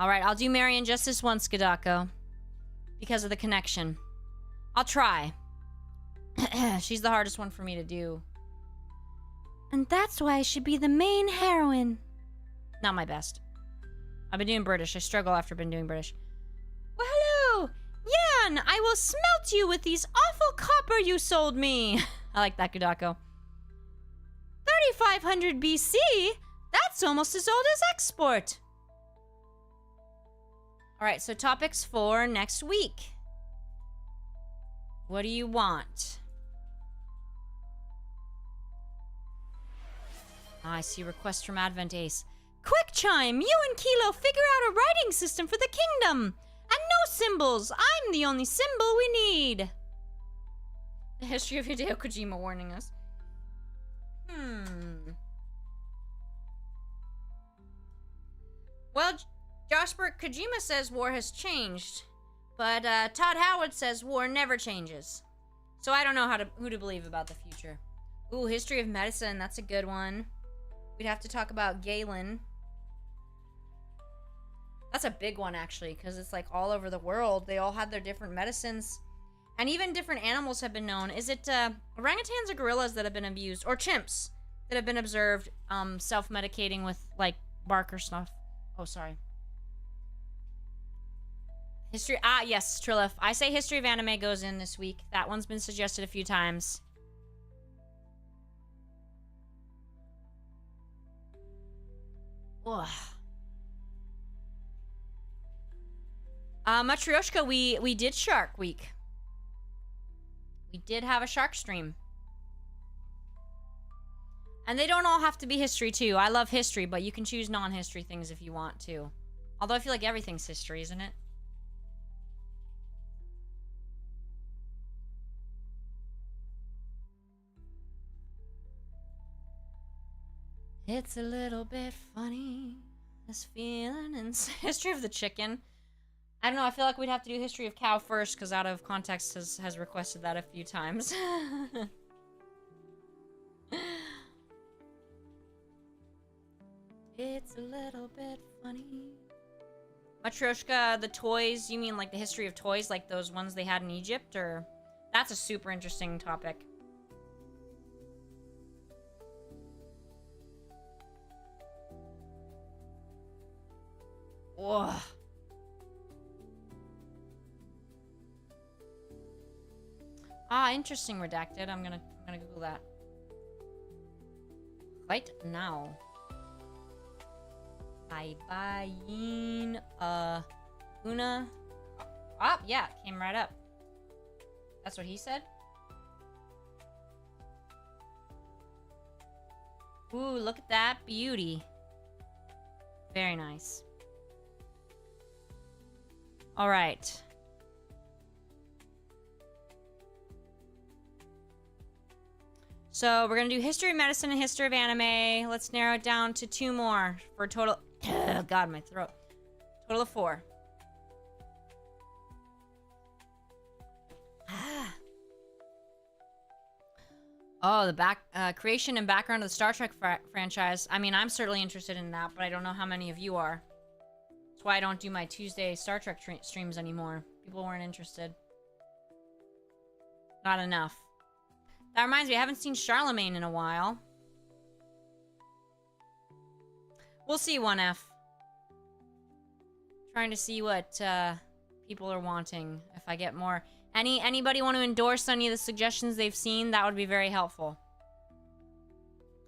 Alright, I'll do Marion just this once, Gadako. Because of the connection. I'll try. She's the hardest one for me to do. And that's why I should be the main heroine. Not my best. I've been doing British. I struggle after been doing British. Well, hello! Yan, I will smelt you with these awful copper you sold me. I like that, Gudako. 3500 BC? That's almost as old as export. Alright, so topics for next week. What do you want? I see requests from Advent Ace. Quick Chime, you and Kilo figure out a writing system for the kingdom. And no symbols. I'm the only symbol we need. The history of Hideo Kojima warning us. Well, Jasper Kojima says war has changed. But Todd Howard says war never changes. So I don't know who to believe about the future. Ooh, history of medicine. That's a good one. We'd have to talk about Galen. That's a big one, actually, because it's like all over the world. They all had their different medicines. And even different animals have been known. Is it orangutans or gorillas that have been abused? Or chimps that have been observed self-medicating with, like, bark or stuff? Oh, sorry. History. Ah, yes, Trilith. I say history of anime goes in this week. That one's been suggested a few times. Ugh. Matryoshka, we did Shark Week. We did have a shark stream. And they don't all have to be history, too. I love history, but you can choose non-history things if you want to. Although I feel like everything's history, isn't it? It's a little bit funny, this feeling in history of the chicken. I don't know, I feel like we'd have to do history of cow first, because Out of Context has requested that a few times. It's a little bit funny. Matryoshka, the toys, you mean like the history of toys, like those ones they had in Egypt, or? That's a super interesting topic. Ugh. Ah, interesting, redacted. I'm gonna Google that. Right now. I buying Una. Ah, yeah, it came right up. That's what he said? Ooh, look at that beauty. Very nice. All right. So we're gonna do history of medicine and history of anime. Let's narrow it down to 2 more for a total. God, my throat. Total of 4. Oh, the creation and background of the Star Trek franchise. I mean, I'm certainly interested in that, but I don't know how many of you are. That's why I don't do my Tuesday Star Trek streams anymore. People weren't interested. Not enough. That reminds me, I haven't seen Charlemagne in a while. We'll see, 1F. Trying to see what people are wanting. If I get more. Anybody want to endorse any of the suggestions they've seen? That would be very helpful.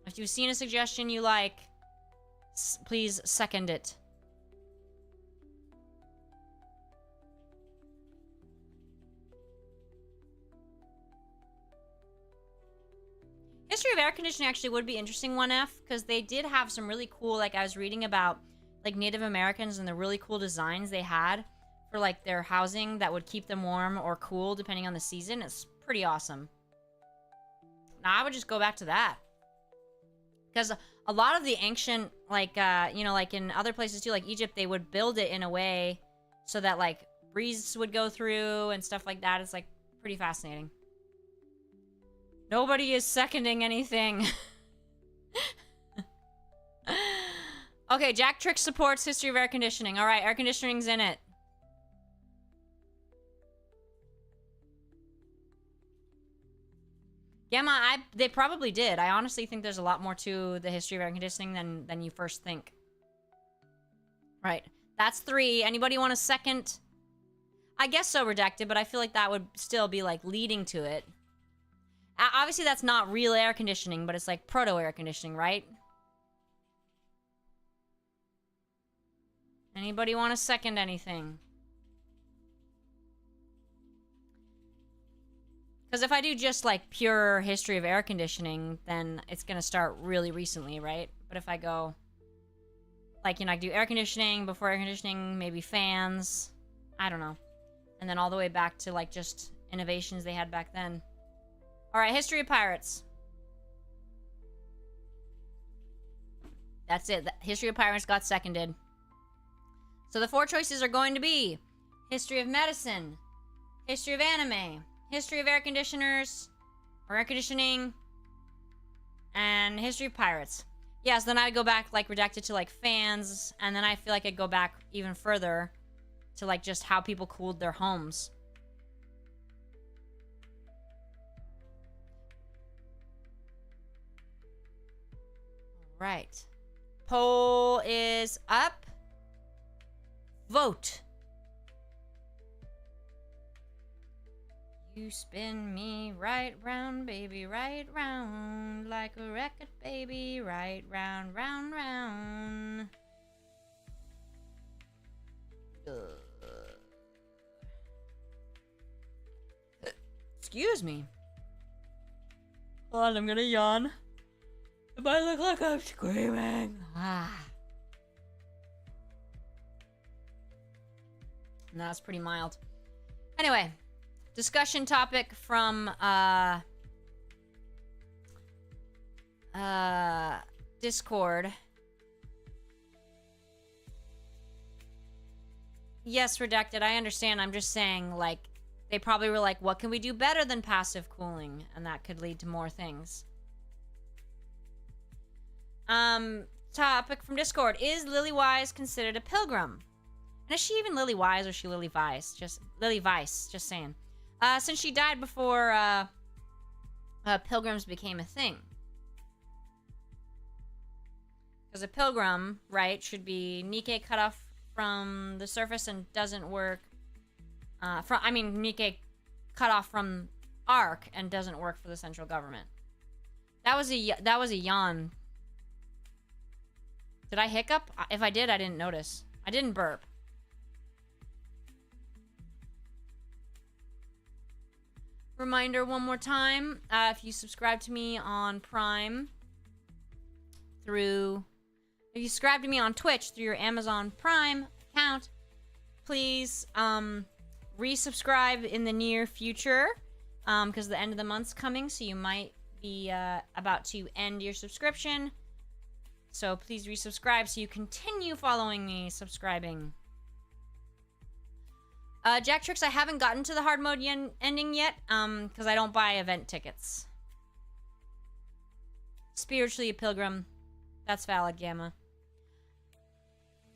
If you've seen a suggestion you like, please second it. History of air conditioning actually would be interesting, 1F, because they did have some really cool, like, I was reading about, like, Native Americans and the really cool designs they had for, like, their housing that would keep them warm or cool depending on the season. It's pretty awesome. Now, I would just go back to that. Because a lot of the ancient, like, you know, like in other places too, like Egypt, they would build it in a way so that, like, breeze would go through and stuff like that. It's, like, pretty fascinating. Nobody is seconding anything. Okay, Jack Trick supports history of air conditioning. All right, air conditioning's in it. Gamma, they probably did. I honestly think there's a lot more to the history of air conditioning than you first think. Right. That's 3. Anybody want a second? I guess so, Redacted, but I feel like that would still be, like, leading to it. Obviously, that's not real air conditioning, but it's, like, proto-air conditioning, right? Anybody want to second anything? Because if I do just, like, pure history of air conditioning, then it's going to start really recently, right? But if I go, like, you know, I do air conditioning, before air conditioning, maybe fans, I don't know. And then all the way back to, like, just innovations they had back then. All right, history of pirates. That's it. The history of pirates got seconded. So the 4 choices are going to be history of medicine, history of anime, history of air conditioners, or air conditioning, and history of pirates. Yes, then I'd go back, like, Redacted to, like, fans, and then I feel like I'd go back even further to, like, just how people cooled their homes. All right. Poll is up. Vote. You spin me right round, baby, right round, like a record, baby, right round, round, round. Excuse me. Hold on, I'm gonna yawn. If I look like I'm screaming. No, that's pretty mild. Anyway. Discussion topic from, Discord. Yes, Redacted, I understand. I'm just saying, like, they probably were like, what can we do better than passive cooling? And that could lead to more things. Topic from Discord. Is Lily Wise considered a pilgrim? And is she even Lily Wise or is she Lily Vice? Just Lily Vice, just saying. Since she died before pilgrims became a thing. Because a pilgrim, right, should be Nikke cut off from the surface and doesn't work. Nikke cut off from Ark and doesn't work for the central government. That was a yawn. Did I hiccup? If I did, I didn't notice. I didn't burp. Reminder one more time, if you subscribe to me on Prime if you subscribe to me on Twitch through your Amazon Prime account, please resubscribe in the near future, because the end of the month's coming, so you might be about to end your subscription. So please resubscribe so you continue following me, subscribing. Jack Tricks, I haven't gotten to the hard mode ending yet, because I don't buy event tickets. Spiritually a pilgrim. That's valid, Gamma.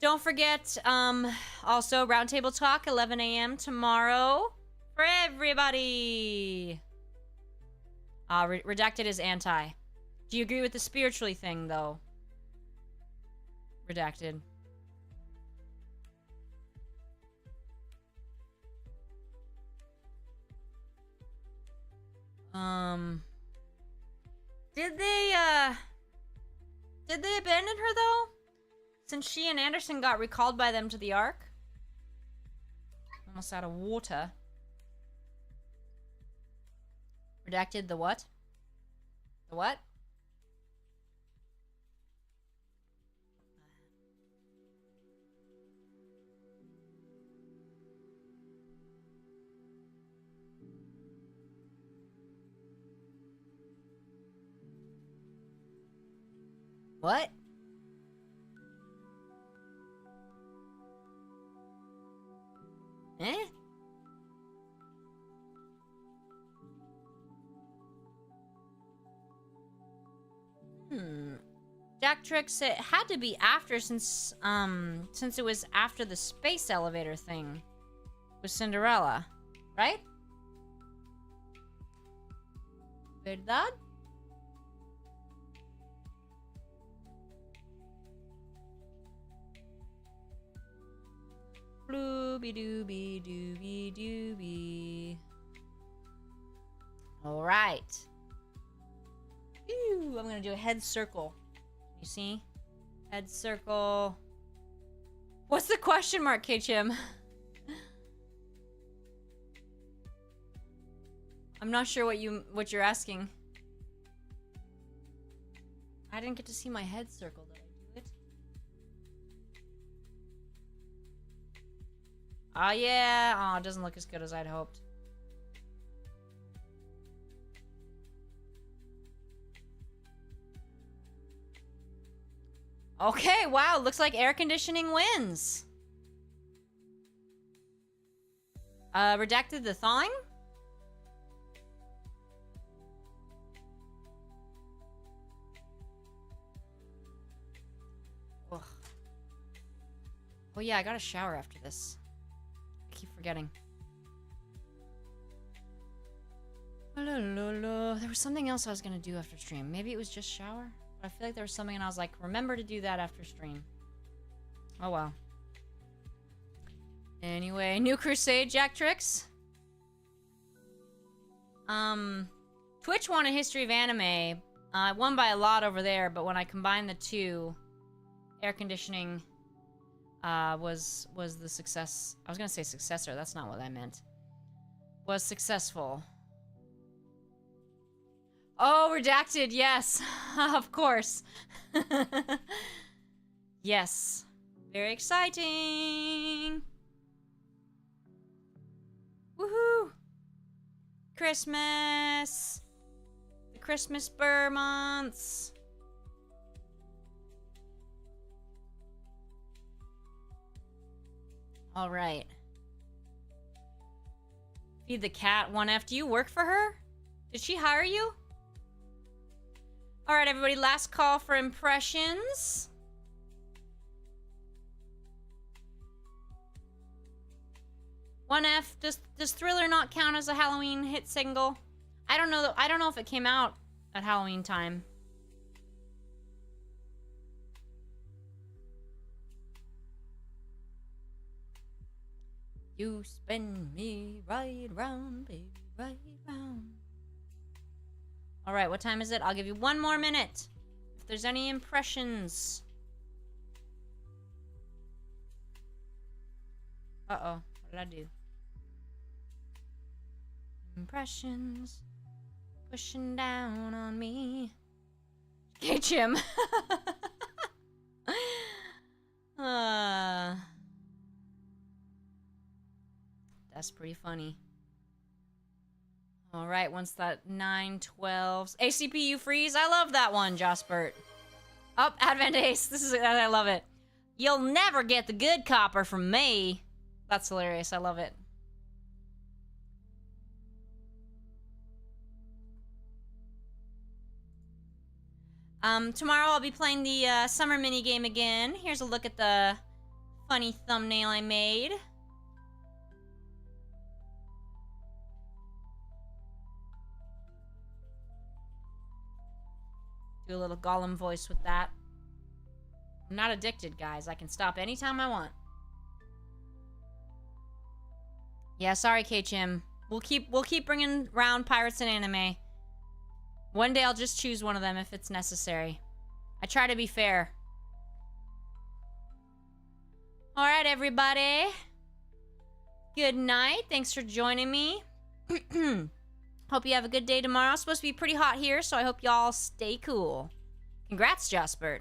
Don't forget, also, Roundtable Talk, 11 a.m. tomorrow for everybody. Redacted is anti. Do you agree with the spiritually thing, though? Redacted. Did they abandon her, though? Since she and Anderson got recalled by them to the Ark? Almost out of water. Redacted the what? The what? What? Eh? Jacktrix, it had to be after since it was after the space elevator thing with Cinderella, right? ¿Verdad? Blooby dooby dooby dooby. All right. Ooh, I'm gonna do a head circle. You see? Head circle. What's the question mark, K-Chim? I'm not sure what you're asking. I didn't get to see my head circle. Did I do it? Oh yeah. Oh, it doesn't look as good as I'd hoped. Okay, wow, looks like air conditioning wins. Redacted the thawing? Ugh. Oh yeah, I gotta shower after this. I keep forgetting. There was something else I was gonna do after stream. Maybe it was just shower? I feel like there was something and I was like, remember to do that after stream. Oh well. Anyway, new crusade, Jacktrix. Twitch won a history of anime. I won by a lot over there, but when I combined the two, air conditioning was the success. I was gonna say successor, that's not what I meant. Was successful. Oh, redacted, yes. Of course. Yes. Very exciting. Woohoo! Christmas! The Christmas burr months. All right. Feed the cat 1F. Do you work for her? Did she hire you? All right, everybody, last call for impressions. One F, does Thriller not count as a Halloween hit single? I don't know. I don't know if it came out at Halloween time. You spin me right round, baby, right round. All right, what time is it? I'll give you 1 more minute. If there's any impressions. Uh-oh, what did I do? Impressions pushing down on me. Okay, Jim. That's pretty funny. All right, once that 9/12s. ACPU freeze. I love that one, Jospert. Oh, Advent Ace. I love it. You'll never get the good copper from me. That's hilarious. I love it. Tomorrow I'll be playing the summer minigame again. Here's a look at the funny thumbnail I made. Do a little Gollum voice with that. I'm not addicted, guys. I can stop anytime I want. Yeah, sorry, K-Chim. We'll keep bringing around pirates and anime. One day I'll just choose one of them if it's necessary. I try to be fair. All right, everybody. Good night. Thanks for joining me. Hope you have a good day tomorrow. It's supposed to be pretty hot here, so I hope y'all stay cool. Congrats, Jospert.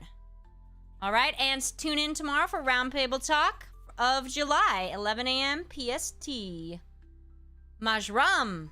All right, and tune in tomorrow for Roundtable Talk of July, 11 a.m. PST. Majram.